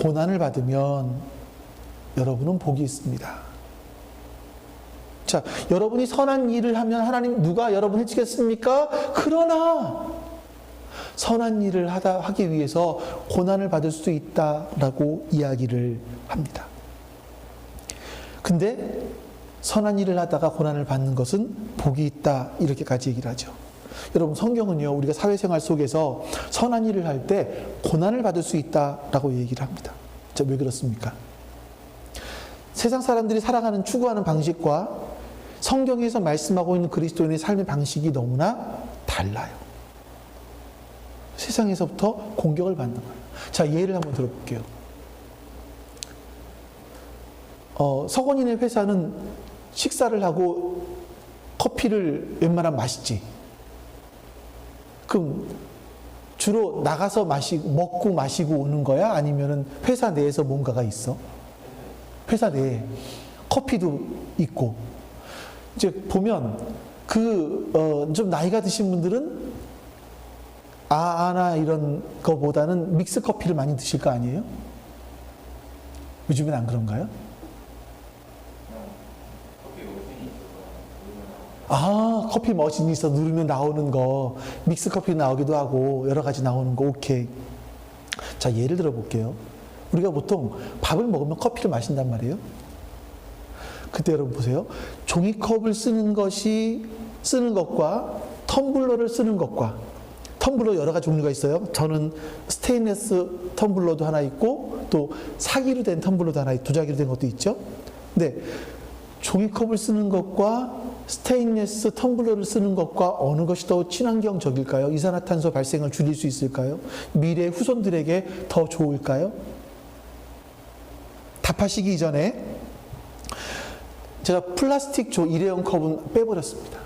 고난을 받으면 여러분은 복이 있습니다. 자, 여러분이 선한 일을 하면 하나님 누가 여러분 해주겠습니까? 그러나 선한 일을 하기 위해서 고난을 받을 수 있다라고 이야기를 합니다. 근데 선한 일을 하다가 고난을 받는 것은 복이 있다, 이렇게까지 얘기를 하죠. 여러분, 성경은요, 우리가 사회생활 속에서 선한 일을 할 때 고난을 받을 수 있다라고 얘기를 합니다. 자, 왜 그렇습니까? 세상 사람들이 살아가는, 추구하는 방식과 성경에서 말씀하고 있는 그리스도인의 삶의 방식이 너무나 달라요. 세상에서부터 공격을 받는 거예요. 자, 예를 한번 들어볼게요. 서건인의 회사는 식사를 하고 커피를 웬만하면 마시지. 그럼 주로 나가서 먹고 마시고 오는 거야? 아니면은 회사 내에서 뭔가가 있어? 회사 내에 커피도 있고. 이제 보면 좀 나이가 드신 분들은 아나 이런 거보다는 믹스 커피를 많이 드실 거 아니에요? 요즘엔 안 그런가요? 커피 머신이 있어 누르면 나오는 거, 믹스 커피 나오기도 하고 여러 가지 나오는 거, 오케이. 자, 예를 들어 볼게요. 우리가 보통 밥을 먹으면 커피를 마신단 말이에요. 그때 여러분 보세요. 종이컵을 쓰는 것과 텀블러를 쓰는 것과, 텀블러 여러 가지 종류가 있어요. 저는 스테인리스 텀블러도 하나 있고 또 사기로 된 텀블러도 하나, 도자기로 된 것도 있죠. 근데 종이컵을 쓰는 것과 스테인리스 텀블러를 쓰는 것과 어느 것이 더 친환경적일까요? 이산화탄소 발생을 줄일 수 있을까요? 미래 후손들에게 더 좋을까요? 답하시기 이전에 제가 플라스틱 일회용 컵은 빼버렸습니다.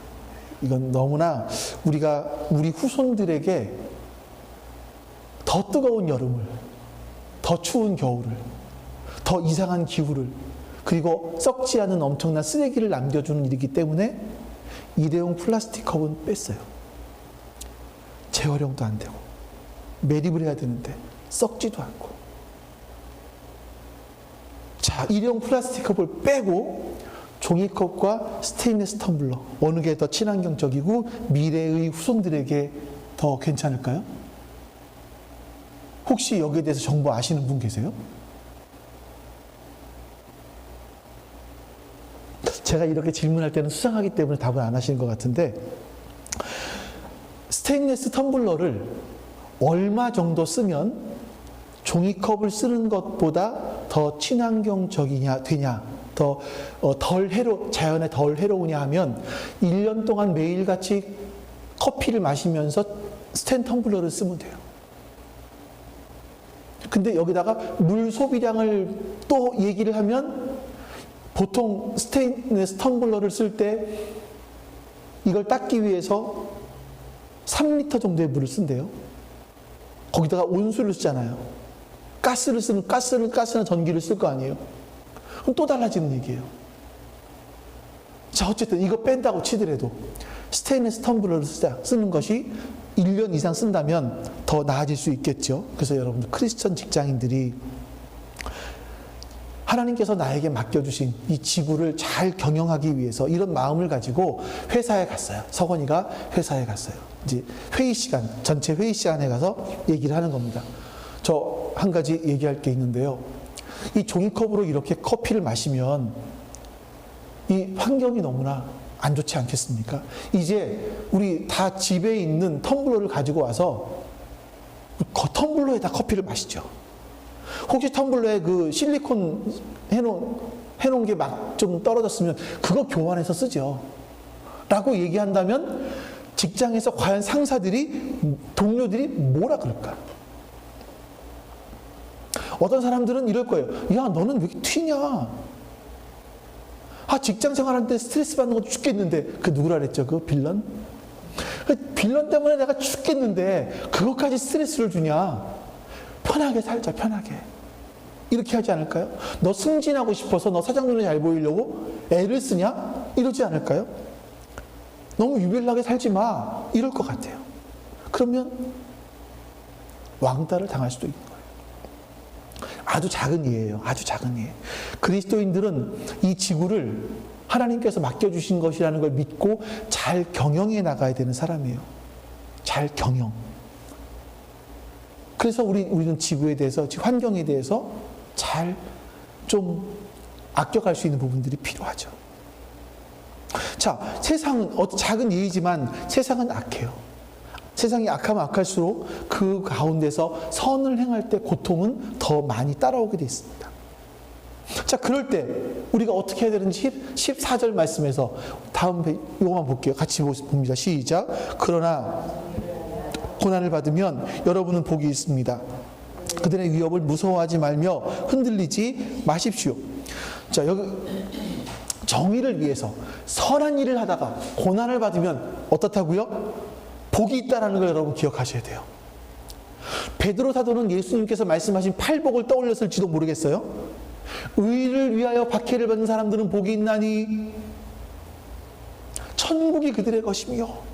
이건 너무나 우리 후손들에게 더 뜨거운 여름을, 더 추운 겨울을, 더 이상한 기후를, 그리고 썩지 않은 엄청난 쓰레기를 남겨주는 일이기 때문에 일회용 플라스틱 컵은 뺐어요. 재활용도 안 되고 매립을 해야 되는데 썩지도 않고. 자, 일회용 플라스틱 컵을 빼고 종이컵과 스테인리스 텀블러, 어느 게 더 친환경적이고 미래의 후손들에게 더 괜찮을까요? 혹시 여기에 대해서 정보 아시는 분 계세요? 제가 이렇게 질문할 때는 수상하기 때문에 답을 안 하시는 것 같은데, 스테인리스 텀블러를 얼마 정도 쓰면 종이컵을 쓰는 것보다 더 친환경적이냐 되냐, 자연에 덜 해로우냐 하면 1년 동안 매일같이 커피를 마시면서 스텐 텀블러를 쓰면 돼요. 근데 여기다가 물 소비량을 또 얘기를 하면, 보통 스테인리스 텀블러를 쓸 때 이걸 닦기 위해서 3리터 정도의 물을 쓴대요. 거기다가 온수를 쓰잖아요. 가스나 전기를 쓸 거 아니에요. 그럼 또 달라지는 얘기예요. 자, 어쨌든 이거 뺀다고 치더라도 스테인리스 텀블러를 쓰는 것이 1년 이상 쓴다면 더 나아질 수 있겠죠. 그래서 여러분들, 크리스천 직장인들이 하나님께서 나에게 맡겨주신 이 지구를 잘 경영하기 위해서 이런 마음을 가지고 회사에 갔어요. 서건이가 회사에 갔어요. 이제 전체 회의 시간에 가서 얘기를 하는 겁니다. 저 한 가지 얘기할 게 있는데요. 이 종이컵으로 이렇게 커피를 마시면 이 환경이 너무나 안 좋지 않겠습니까? 이제 우리 다 집에 있는 텀블러를 가지고 와서 텀블러에다 커피를 마시죠. 혹시 텀블러에 그 실리콘 해놓은 게 막 좀 떨어졌으면 그거 교환해서 쓰죠. 라고 얘기한다면 직장에서 과연 동료들이 뭐라 그럴까? 어떤 사람들은 이럴 거예요. 야, 너는 왜 이렇게 튀냐? 직장 생활하는데 스트레스 받는 거 죽겠는데. 그 누구라 그랬죠? 그 빌런? 빌런 때문에 내가 죽겠는데 그것까지 스트레스를 주냐? 편하게 살자, 편하게. 이렇게 하지 않을까요? 너 승진하고 싶어서 너 사장 눈에 잘 보이려고 애를 쓰냐? 이러지 않을까요? 너무 유별나게 살지 마. 이럴 것 같아요. 그러면 왕따를 당할 수도 있는 거예요. 아주 작은 예예요. 아주 작은 예. 그리스도인들은 이 지구를 하나님께서 맡겨주신 것이라는 걸 믿고 잘 경영해 나가야 되는 사람이에요. 잘 경영. 그래서 우리는 지구에 대해서, 환경에 대해서 잘 좀 아껴갈 수 있는 부분들이 필요하죠. 자, 세상은 작은 예이지만 세상은 악해요. 세상이 악하면 악할수록 그 가운데서 선을 행할 때 고통은 더 많이 따라오게 돼 있습니다. 자, 그럴 때 우리가 어떻게 해야 되는지 14절 말씀에서 다음 이거만 볼게요. 같이 봅니다. 시작. 그러나 고난을 받으면 여러분은 복이 있습니다. 그들의 위협을 무서워하지 말며 흔들리지 마십시오. 자, 여기 정의를 위해서 선한 일을 하다가 고난을 받으면 어떻다고요? 복이 있다라는 걸 여러분 기억하셔야 돼요. 베드로 사도는 예수님께서 말씀하신 팔복을 떠올렸을지도 모르겠어요. 의를 위하여 박해를 받는 사람들은 복이 있나니 천국이 그들의 것이며.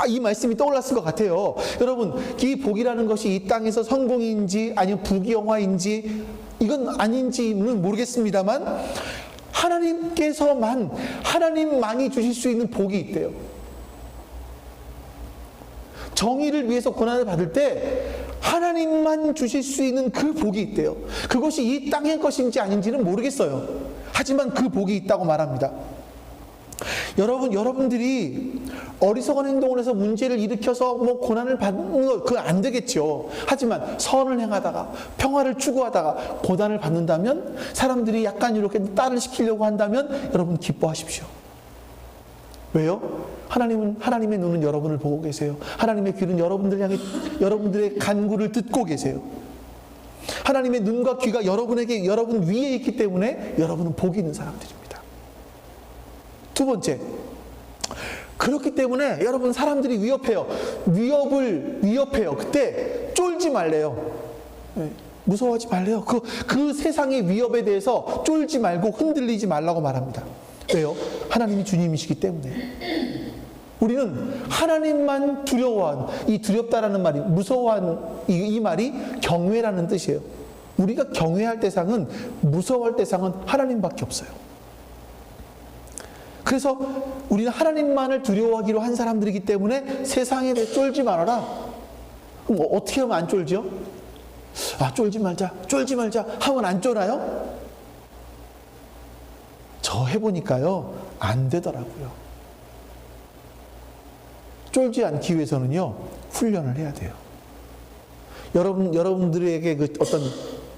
이 말씀이 떠올랐을 것 같아요. 여러분, 이 복이라는 것이 이 땅에서 성공인지 아니면 부귀영화인지 이건 아닌지는 모르겠습니다만 하나님만이 주실 수 있는 복이 있대요. 정의를 위해서 고난을 받을 때 하나님만 주실 수 있는 그 복이 있대요. 그것이 이 땅의 것인지 아닌지는 모르겠어요. 하지만 그 복이 있다고 말합니다. 여러분들이 어리석은 행동을 해서 문제를 일으켜서 고난을 받는 거, 그건 안 되겠죠. 하지만 선을 행하다가 평화를 추구하다가 고난을 받는다면, 사람들이 약간 이렇게 딸을 시키려고 한다면 여러분 기뻐하십시오. 왜요? 하나님의 눈은 여러분을 보고 계세요. 하나님의 귀는 여러분들 향해 여러분들의 간구를 듣고 계세요. 하나님의 눈과 귀가 여러분 위에 있기 때문에 여러분은 복이 있는 사람들입니다. 두 번째, 그렇기 때문에 여러분 사람들이 위협해요. 그때 쫄지 말래요. 무서워하지 말래요. 그 세상의 위협에 대해서 쫄지 말고 흔들리지 말라고 말합니다. 왜요? 하나님이 주님이시기 때문에. 우리는 하나님만 두려워한, 이 두렵다라는 말이, 무서워한 이 말이 경외라는 뜻이에요. 우리가 경외할 대상은, 무서워할 대상은 하나님밖에 없어요. 그래서 우리는 하나님만을 두려워하기로 한 사람들이기 때문에 세상에 대해 쫄지 말아라. 그럼 어떻게 하면 안 쫄죠? 쫄지 말자 하면 안 쫄아요? 저 해보니까요, 안 되더라고요. 쫄지 않기 위해서는요, 훈련을 해야 돼요. 여러분들에게 어떤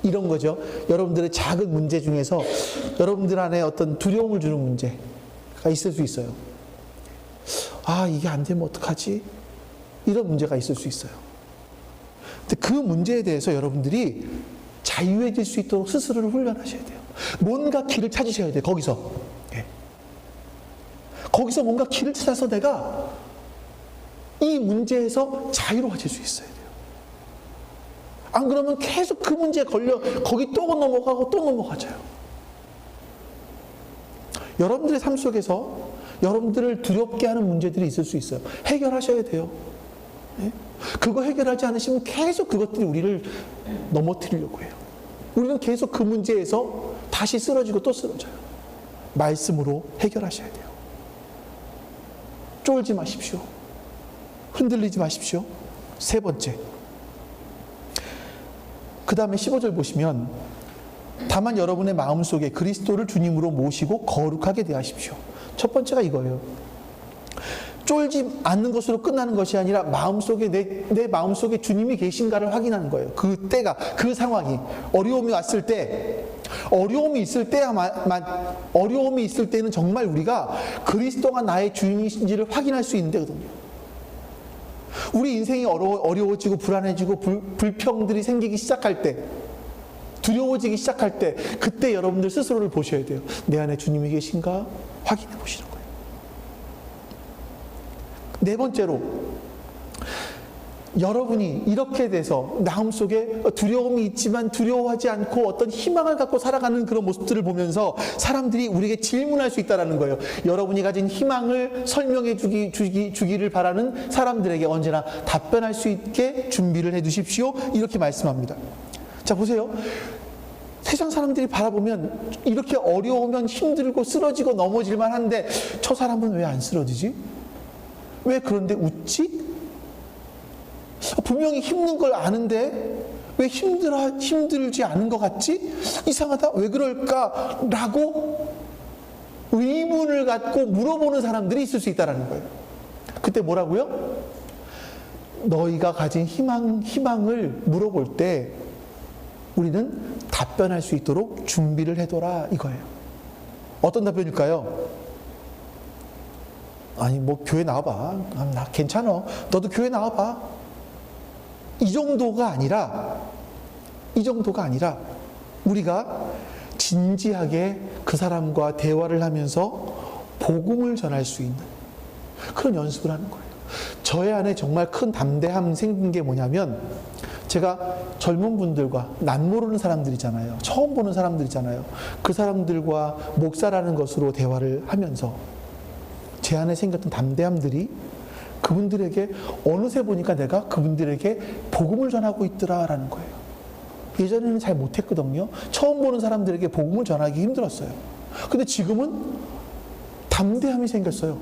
이런 거죠. 여러분들의 작은 문제 중에서 여러분들 안에 어떤 두려움을 주는 문제가 있을 수 있어요. 이게 안 되면 어떡하지? 이런 문제가 있을 수 있어요. 근데 그 문제에 대해서 여러분들이 자유해질 수 있도록 스스로를 훈련하셔야 돼요. 뭔가 길을 찾으셔야 돼요. 거기서 뭔가 길을 찾아서 내가 이 문제에서 자유로워질 수 있어야 돼요. 안 그러면 계속 그 문제에 걸려 거기 또 넘어가고 또 넘어가져요. 여러분들의 삶 속에서 여러분들을 두렵게 하는 문제들이 있을 수 있어요. 해결하셔야 돼요. 그거 해결하지 않으시면 계속 그것들이 우리를 넘어뜨리려고 해요. 우리는 계속 그 문제에서 다시 쓰러지고 또 쓰러져요. 말씀으로 해결하셔야 돼요. 쫄지 마십시오. 흔들리지 마십시오. 세 번째, 그 다음에 15절 보시면, 다만 여러분의 마음속에 그리스도를 주님으로 모시고 거룩하게 대하십시오. 첫 번째가 이거예요. 쫄지 않는 것으로 끝나는 것이 아니라 마음속에 내 마음속에 주님이 계신가를 확인하는 거예요. 그때가, 그 상황이, 어려움이 있을 때는 정말 우리가 그리스도가 나의 주인이신지를 확인할 수 있는 때거든요. 우리 인생이 어려워지고 불안해지고 불평들이 생기기 시작할 때, 두려워지기 시작할 때, 그때 여러분들 스스로를 보셔야 돼요. 내 안에 주님이 계신가 확인해 보시는 거예요. 네 번째로, 여러분이 이렇게 돼서 마음속에 두려움이 있지만 두려워하지 않고 어떤 희망을 갖고 살아가는 그런 모습들을 보면서 사람들이 우리에게 질문할 수 있다는 거예요. 여러분이 가진 희망을 설명해 주기를 바라는 사람들에게 언제나 답변할 수 있게 준비를 해 두십시오. 이렇게 말씀합니다. 자, 보세요. 세상 사람들이 바라보면 이렇게 어려우면 힘들고 쓰러지고 넘어질만 한데 저 사람은 왜 안 쓰러지지? 왜 그런데 웃지? 분명히 힘든 걸 아는데 왜 힘들지 않은 것 같지? 이상하다. 왜 그럴까? 라고 의문을 갖고 물어보는 사람들이 있을 수 있다는 거예요. 그때 뭐라고요? 너희가 가진 희망을 물어볼 때 우리는 답변할 수 있도록 준비를 해둬라 이거예요. 어떤 답변일까요? 아니 뭐 교회 나와봐. 나 괜찮아. 너도 교회 나와봐. 이 정도가 아니라 우리가 진지하게 그 사람과 대화를 하면서 복음을 전할 수 있는 그런 연습을 하는 거예요. 저의 안에 정말 큰 담대함 생긴 게 뭐냐면 제가 젊은 분들과 난 모르는 사람들이잖아요. 처음 보는 사람들이잖아요. 그 사람들과 목사라는 것으로 대화를 하면서 제 안에 생겼던 담대함들이 그분들에게 어느새 보니까 내가 그분들에게 복음을 전하고 있더라라는 거예요. 예전에는 잘 못했거든요. 처음 보는 사람들에게 복음을 전하기 힘들었어요. 근데 지금은 담대함이 생겼어요.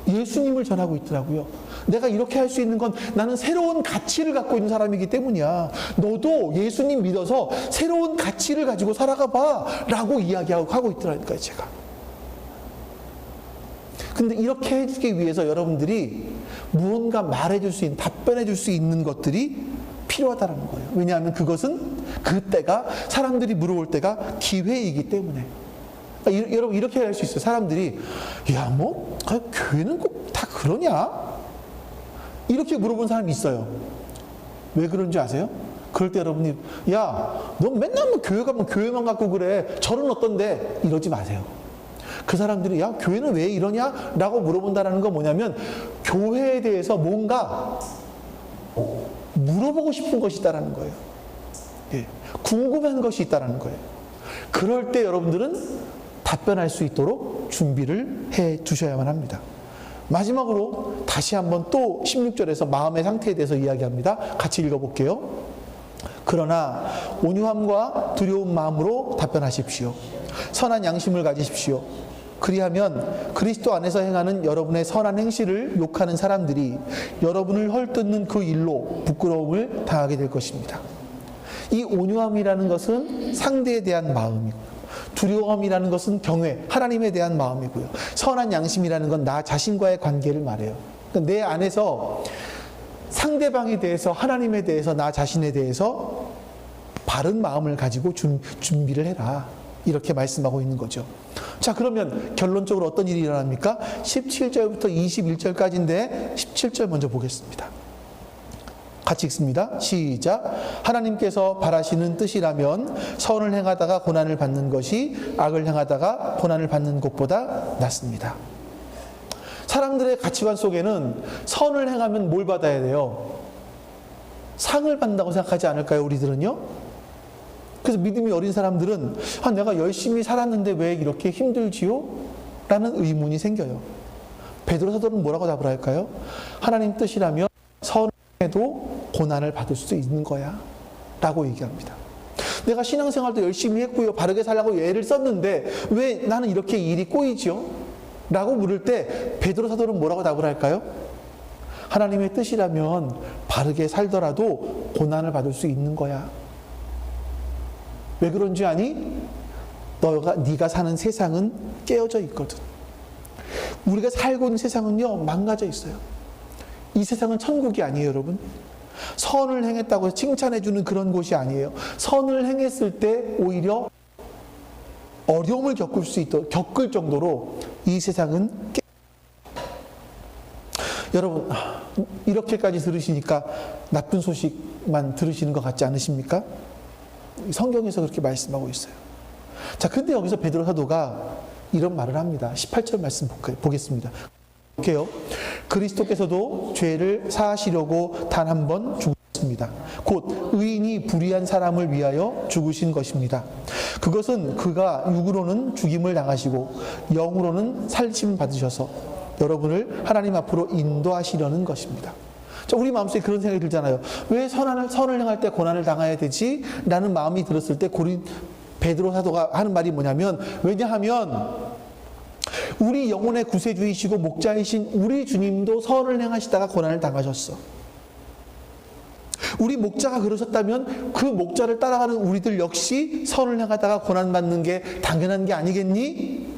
예수님을 전하고 있더라고요. 내가 이렇게 할 수 있는 건 나는 새로운 가치를 갖고 있는 사람이기 때문이야. 너도 예수님 믿어서 새로운 가치를 가지고 살아가 봐 라고 이야기하고 있더라니까요, 제가. 근데 이렇게 해주기 위해서 여러분들이 무언가 말해줄 수 있는, 답변해줄 수 있는 것들이 필요하다는 거예요. 왜냐하면 그것은 그때가 사람들이 물어볼 때가 기회이기 때문에. 여러분 이렇게 할 수 있어요. 사람들이 교회는 꼭 다 그러냐? 이렇게 물어본 사람이 있어요. 왜 그런지 아세요? 그럴 때 여러분이 너 맨날 뭐 교회 가면 교회만 갖고 그래. 절은 어떤데? 이러지 마세요. 그 사람들이 교회는 왜 이러냐? 라고 물어본다는 건 뭐냐면 교회에 대해서 뭔가 물어보고 싶은 것이 있다는 거예요. 예, 궁금한 것이 있다는 거예요. 그럴 때 여러분들은 답변할 수 있도록 준비를 해 두셔야만 합니다. 마지막으로 다시 한번 또 16절에서 마음의 상태에 대해서 이야기합니다. 같이 읽어볼게요. 그러나 온유함과 두려운 마음으로 답변하십시오. 선한 양심을 가지십시오. 그리하면 그리스도 안에서 행하는 여러분의 선한 행실을 욕하는 사람들이 여러분을 헐뜯는 그 일로 부끄러움을 당하게 될 것입니다. 이 온유함이라는 것은 상대에 대한 마음이고 두려움이라는 것은 경외, 하나님에 대한 마음이고요. 선한 양심이라는 건 나 자신과의 관계를 말해요. 그러니까 내 안에서 상대방에 대해서, 하나님에 대해서, 나 자신에 대해서 바른 마음을 가지고 준비를 해라. 이렇게 말씀하고 있는 거죠. 자, 그러면 결론적으로 어떤 일이 일어납니까? 17절부터 21절까지인데 17절 먼저 보겠습니다. 같이 읽습니다. 시작. 하나님께서 바라시는 뜻이라면 선을 행하다가 고난을 받는 것이 악을 행하다가 고난을 받는 것보다 낫습니다. 사람들의 가치관 속에는 선을 행하면 뭘 받아야 돼요? 상을 받는다고 생각하지 않을까요? 우리들은요? 그래서 믿음이 어린 사람들은 내가 열심히 살았는데 왜 이렇게 힘들지요? 라는 의문이 생겨요. 베드로 사도는 뭐라고 답을 할까요? 하나님 뜻이라면 선해도 고난을 받을 수 있는 거야 라고 얘기합니다. 내가 신앙생활도 열심히 했고요, 바르게 살려고 애를 썼는데 왜 나는 이렇게 일이 꼬이지요? 라고 물을 때 베드로 사도는 뭐라고 답을 할까요? 하나님의 뜻이라면 바르게 살더라도 고난을 받을 수 있는 거야. 왜 그런지 아니? 네가 사는 세상은 깨어져 있거든. 우리가 살고 있는 세상은요, 망가져 있어요. 이 세상은 천국이 아니에요, 여러분. 선을 행했다고 해서 칭찬해주는 그런 곳이 아니에요. 선을 행했을 때 오히려 어려움을 겪을 정도로 이 세상은 여러분, 이렇게까지 들으시니까 나쁜 소식만 들으시는 것 같지 않으십니까? 성경에서 그렇게 말씀하고 있어요. 자, 근데 여기서 베드로 사도가 이런 말을 합니다. 18절 말씀 보겠습니다. 볼게요. 그리스도께서도 죄를 사하시려고 단 한 번 죽으셨습니다. 곧 의인이 불의한 사람을 위하여 죽으신 것입니다. 그것은 그가 육으로는 죽임을 당하시고 영으로는 살심 받으셔서 여러분을 하나님 앞으로 인도하시려는 것입니다. 자, 우리 마음속에 그런 생각이 들잖아요. 왜 선을 행할 때 고난을 당해야 되지? 라는 마음이 들었을 때 베드로 사도가 하는 말이 뭐냐면, 왜냐하면 우리 영혼의 구세주이시고 목자이신 우리 주님도 선을 행하시다가 고난을 당하셨어. 우리 목자가 그러셨다면 그 목자를 따라가는 우리들 역시 선을 행하다가 고난받는 게 당연한 게 아니겠니?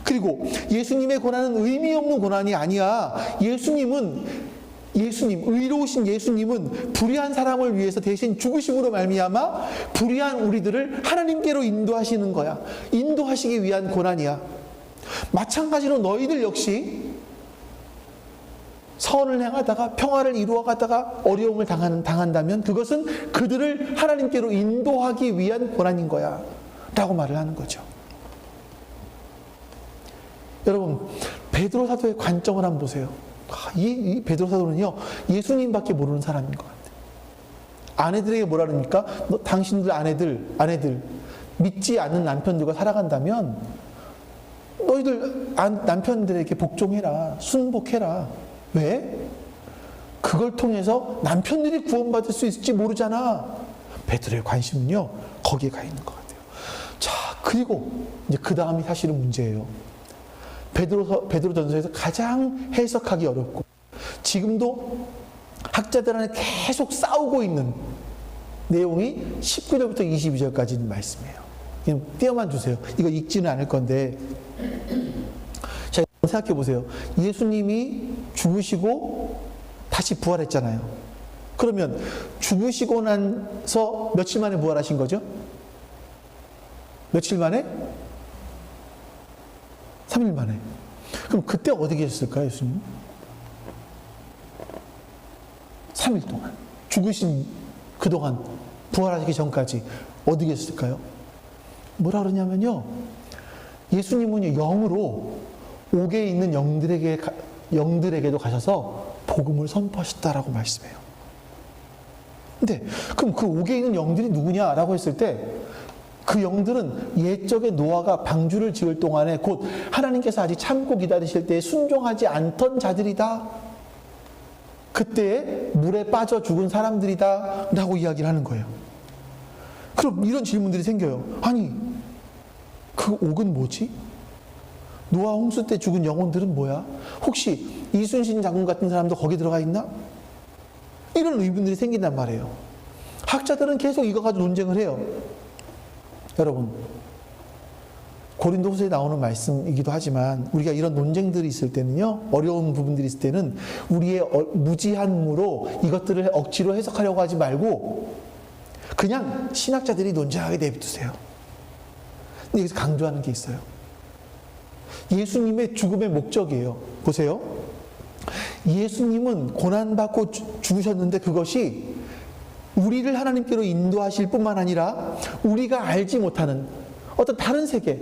그리고 예수님의 고난은 의미 없는 고난이 아니야. 의로우신 예수님은 불의한 사람을 위해서 대신 죽으심으로 말미암아 불의한 우리들을 하나님께로 인도하시는 거야. 인도하시기 위한 고난이야. 마찬가지로 너희들 역시 선을 행하다가 평화를 이루어가다가 어려움을 당한다면 그것은 그들을 하나님께로 인도하기 위한 고난인 거야 라고 말을 하는 거죠. 여러분, 베드로 사도의 관점을 한번 보세요. 이 베드로 사도는요, 예수님밖에 모르는 사람인 것 같아요. 아내들에게 뭐라 그러니까? 당신들 아내들 믿지 않는 남편들과 살아간다면 너희들 남편들에게 복종해라, 순복해라. 왜? 그걸 통해서 남편들이 구원받을 수 있을지 모르잖아. 베드로의 관심은요, 거기에 가 있는 것 같아요. 자, 그리고 이제 그 다음이 사실은 문제예요. 베드로전서에서 가장 해석하기 어렵고 지금도 학자들 안에 계속 싸우고 있는 내용이 19절부터 22절까지 있는 말씀이에요. 그냥 띄어만 주세요. 이거 읽지는 않을 건데, 자, 생각해 보세요. 예수님이 죽으시고 다시 부활했잖아요. 그러면 죽으시고 나서 며칠 만에 부활하신 거죠? 며칠 만에? 3일 만에. 그럼 그때 어디 계셨을까요, 예수님? 3일 동안. 죽으신 그동안, 부활하시기 전까지 어디 계셨을까요? 뭐라 그러냐면요, 예수님은 영으로 옥에 있는 영들에게도 가셔서 복음을 선포하셨다라고 말씀해요. 근데 그럼 그 옥에 있는 영들이 누구냐라고 했을 때, 그 영들은 옛적에 노아가 방주를 지을 동안에 곧 하나님께서 아직 참고 기다리실 때에 순종하지 않던 자들이다. 그때에 물에 빠져 죽은 사람들이다 라고 이야기를 하는 거예요. 그럼 이런 질문들이 생겨요. 아니, 그 옥은 뭐지? 노아 홍수 때 죽은 영혼들은 뭐야? 혹시 이순신 장군 같은 사람도 거기 들어가 있나? 이런 의문들이 생긴단 말이에요. 학자들은 계속 이거 가지고 논쟁을 해요. 여러분, 고린도후서에 나오는 말씀이기도 하지만 우리가 이런 논쟁들이 있을 때는요, 어려운 부분들이 있을 때는 우리의 무지함으로 이것들을 억지로 해석하려고 하지 말고 그냥 신학자들이 논쟁하게 내비두세요. 근데 여기서 강조하는 게 있어요. 예수님의 죽음의 목적이에요. 보세요. 예수님은 고난받고 죽으셨는데 그것이 우리를 하나님께로 인도하실 뿐만 아니라 우리가 알지 못하는 어떤 다른 세계,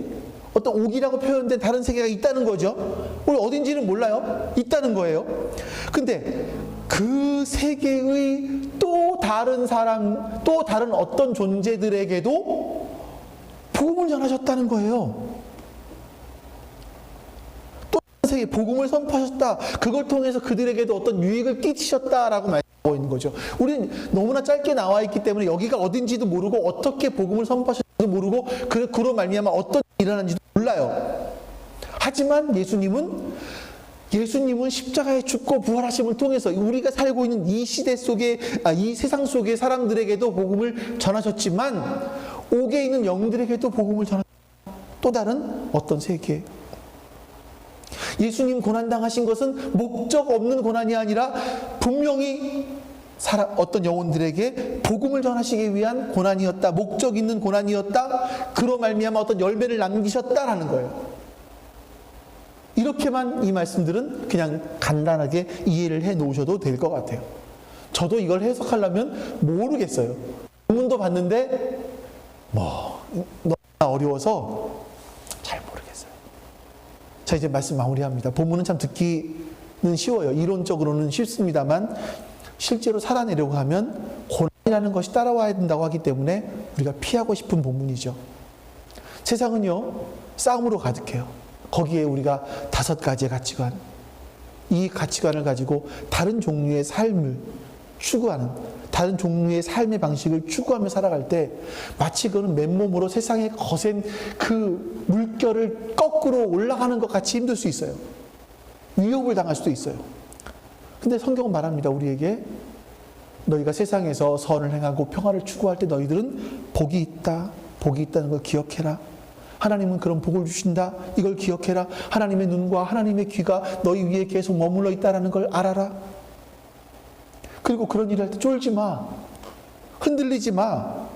어떤 옥이라고 표현된 다른 세계가 있다는 거죠. 우리 어딘지는 몰라요. 있다는 거예요. 근데 그 세계의 또 다른 사람, 또 다른 어떤 존재들에게도 복음을 전하셨다는 거예요. 또 다른 세계 복음을 선포하셨다. 그걸 통해서 그들에게도 어떤 유익을 끼치셨다라고 말하고 있는 거죠. 우리는 너무나 짧게 나와 있기 때문에 여기가 어딘지도 모르고 어떻게 복음을 선포하셨는지도 모르고 그로 말미암아 어떤 일이 일어난지도 몰라요. 하지만 예수님은 십자가에 죽고 부활하심을 통해서 우리가 살고 있는 이 시대 속에, 이 세상 속의 사람들에게도 복음을 전하셨지만 옥에 있는 영들에게도 복음을 전하셨다. 또 다른 어떤 세계. 예수님 고난당하신 것은 목적 없는 고난이 아니라 분명히 어떤 영혼들에게 복음을 전하시기 위한 고난이었다. 목적 있는 고난이었다. 그로 말미암아 어떤 열매를 남기셨다라는 거예요. 이렇게만 이 말씀들은 그냥 간단하게 이해를 해 놓으셔도 될 것 같아요. 저도 이걸 해석하려면 모르겠어요. 본문도 봤는데 너무 어려워서 잘 모르겠어요. 자, 이제 말씀 마무리합니다. 본문은 참 듣기는 쉬워요. 이론적으로는 쉽습니다만 실제로 살아내려고 하면 고난이라는 것이 따라와야 된다고 하기 때문에 우리가 피하고 싶은 본문이죠. 세상은요, 싸움으로 가득해요. 거기에 우리가 5가지의 가치관, 이 가치관을 가지고 다른 종류의 삶을 추구하는, 다른 종류의 삶의 방식을 추구하며 살아갈 때 마치 그는 맨몸으로 세상의 거센 그 물결을 거꾸로 올라가는 것 같이 힘들 수 있어요. 위협을 당할 수도 있어요. 근데 성경은 말합니다. 우리에게 너희가 세상에서 선을 행하고 평화를 추구할 때 너희들은 복이 있다. 복이 있다는 걸 기억해라. 하나님은 그런 복을 주신다. 이걸 기억해라. 하나님의 눈과 하나님의 귀가 너희 위에 계속 머물러 있다는 걸 알아라. 그리고 그런 일을 할 때 쫄지 마. 흔들리지 마.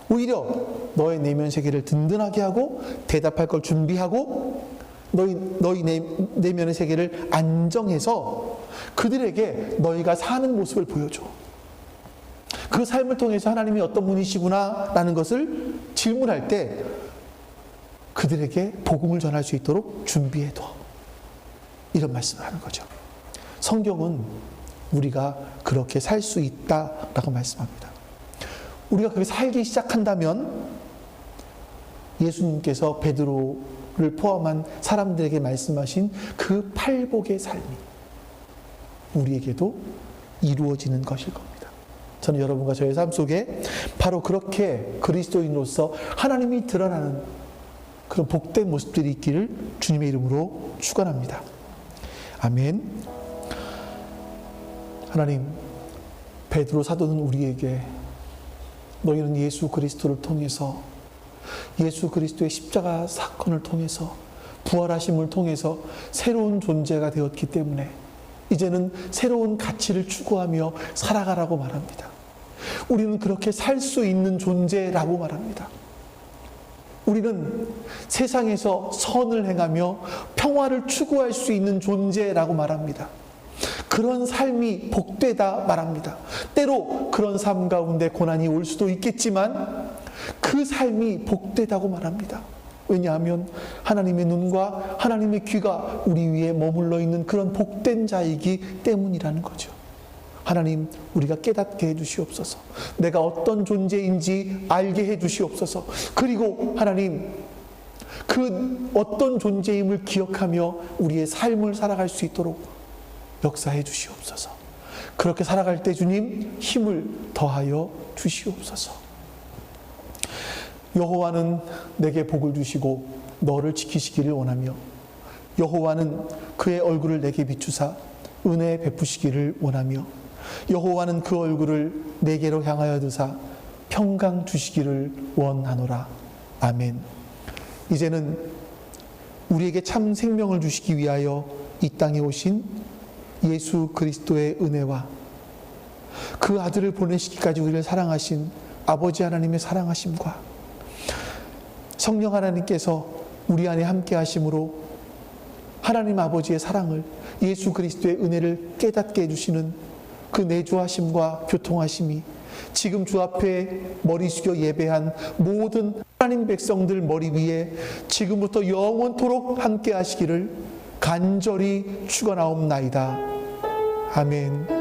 오히려 너의 내면 세계를 든든하게 하고 대답할 걸 준비하고 너희 내면의 세계를 안정해서 그들에게 너희가 사는 모습을 보여줘. 그 삶을 통해서 하나님이 어떤 분이시구나 라는 것을 질문할 때 그들에게 복음을 전할 수 있도록 준비해둬. 이런 말씀을 하는 거죠. 성경은 우리가 그렇게 살 수 있다라고 말씀합니다. 우리가 그렇게 살기 시작한다면 예수님께서 베드로를 포함한 사람들에게 말씀하신 그 팔복의 삶이 우리에게도 이루어지는 것일 겁니다. 저는 여러분과 저의 삶 속에 바로 그렇게 그리스도인으로서 하나님이 드러나는 그런 복된 모습들이 있기를 주님의 이름으로 축원합니다. 아멘. 하나님, 베드로 사도는 우리에게 너희는 예수 그리스도를 통해서, 예수 그리스도의 십자가 사건을 통해서, 부활하심을 통해서 새로운 존재가 되었기 때문에 이제는 새로운 가치를 추구하며 살아가라고 말합니다. 우리는 그렇게 살 수 있는 존재라고 말합니다. 우리는 세상에서 선을 행하며 평화를 추구할 수 있는 존재라고 말합니다. 그런 삶이 복되다 말합니다. 때로 그런 삶 가운데 고난이 올 수도 있겠지만 그 삶이 복되다고 말합니다. 왜냐하면 하나님의 눈과 하나님의 귀가 우리 위에 머물러 있는 그런 복된 자이기 때문이라는 거죠. 하나님, 우리가 깨닫게 해주시옵소서. 내가 어떤 존재인지 알게 해주시옵소서. 그리고 하나님, 그 어떤 존재임을 기억하며 우리의 삶을 살아갈 수 있도록 역사해 주시옵소서. 그렇게 살아갈 때 주님 힘을 더하여 주시옵소서. 여호와는 내게 복을 주시고 너를 지키시기를 원하며 여호와는 그의 얼굴을 내게 비추사 은혜 베푸시기를 원하며 여호와는 그 얼굴을 내게로 향하여 드사 평강 주시기를 원하노라. 아멘. 이제는 우리에게 참 생명을 주시기 위하여 이 땅에 오신 예수 그리스도의 은혜와 그 아들을 보내시기까지 우리를 사랑하신 아버지 하나님의 사랑하심과 성령 하나님께서 우리 안에 함께 하심으로 하나님 아버지의 사랑을, 예수 그리스도의 은혜를 깨닫게 해주시는 그 내주하심과 교통하심이 지금 주 앞에 머리 숙여 예배한 모든 하나님 백성들 머리 위에 지금부터 영원토록 함께 하시기를 간절히 축원하옵나이다. 아멘.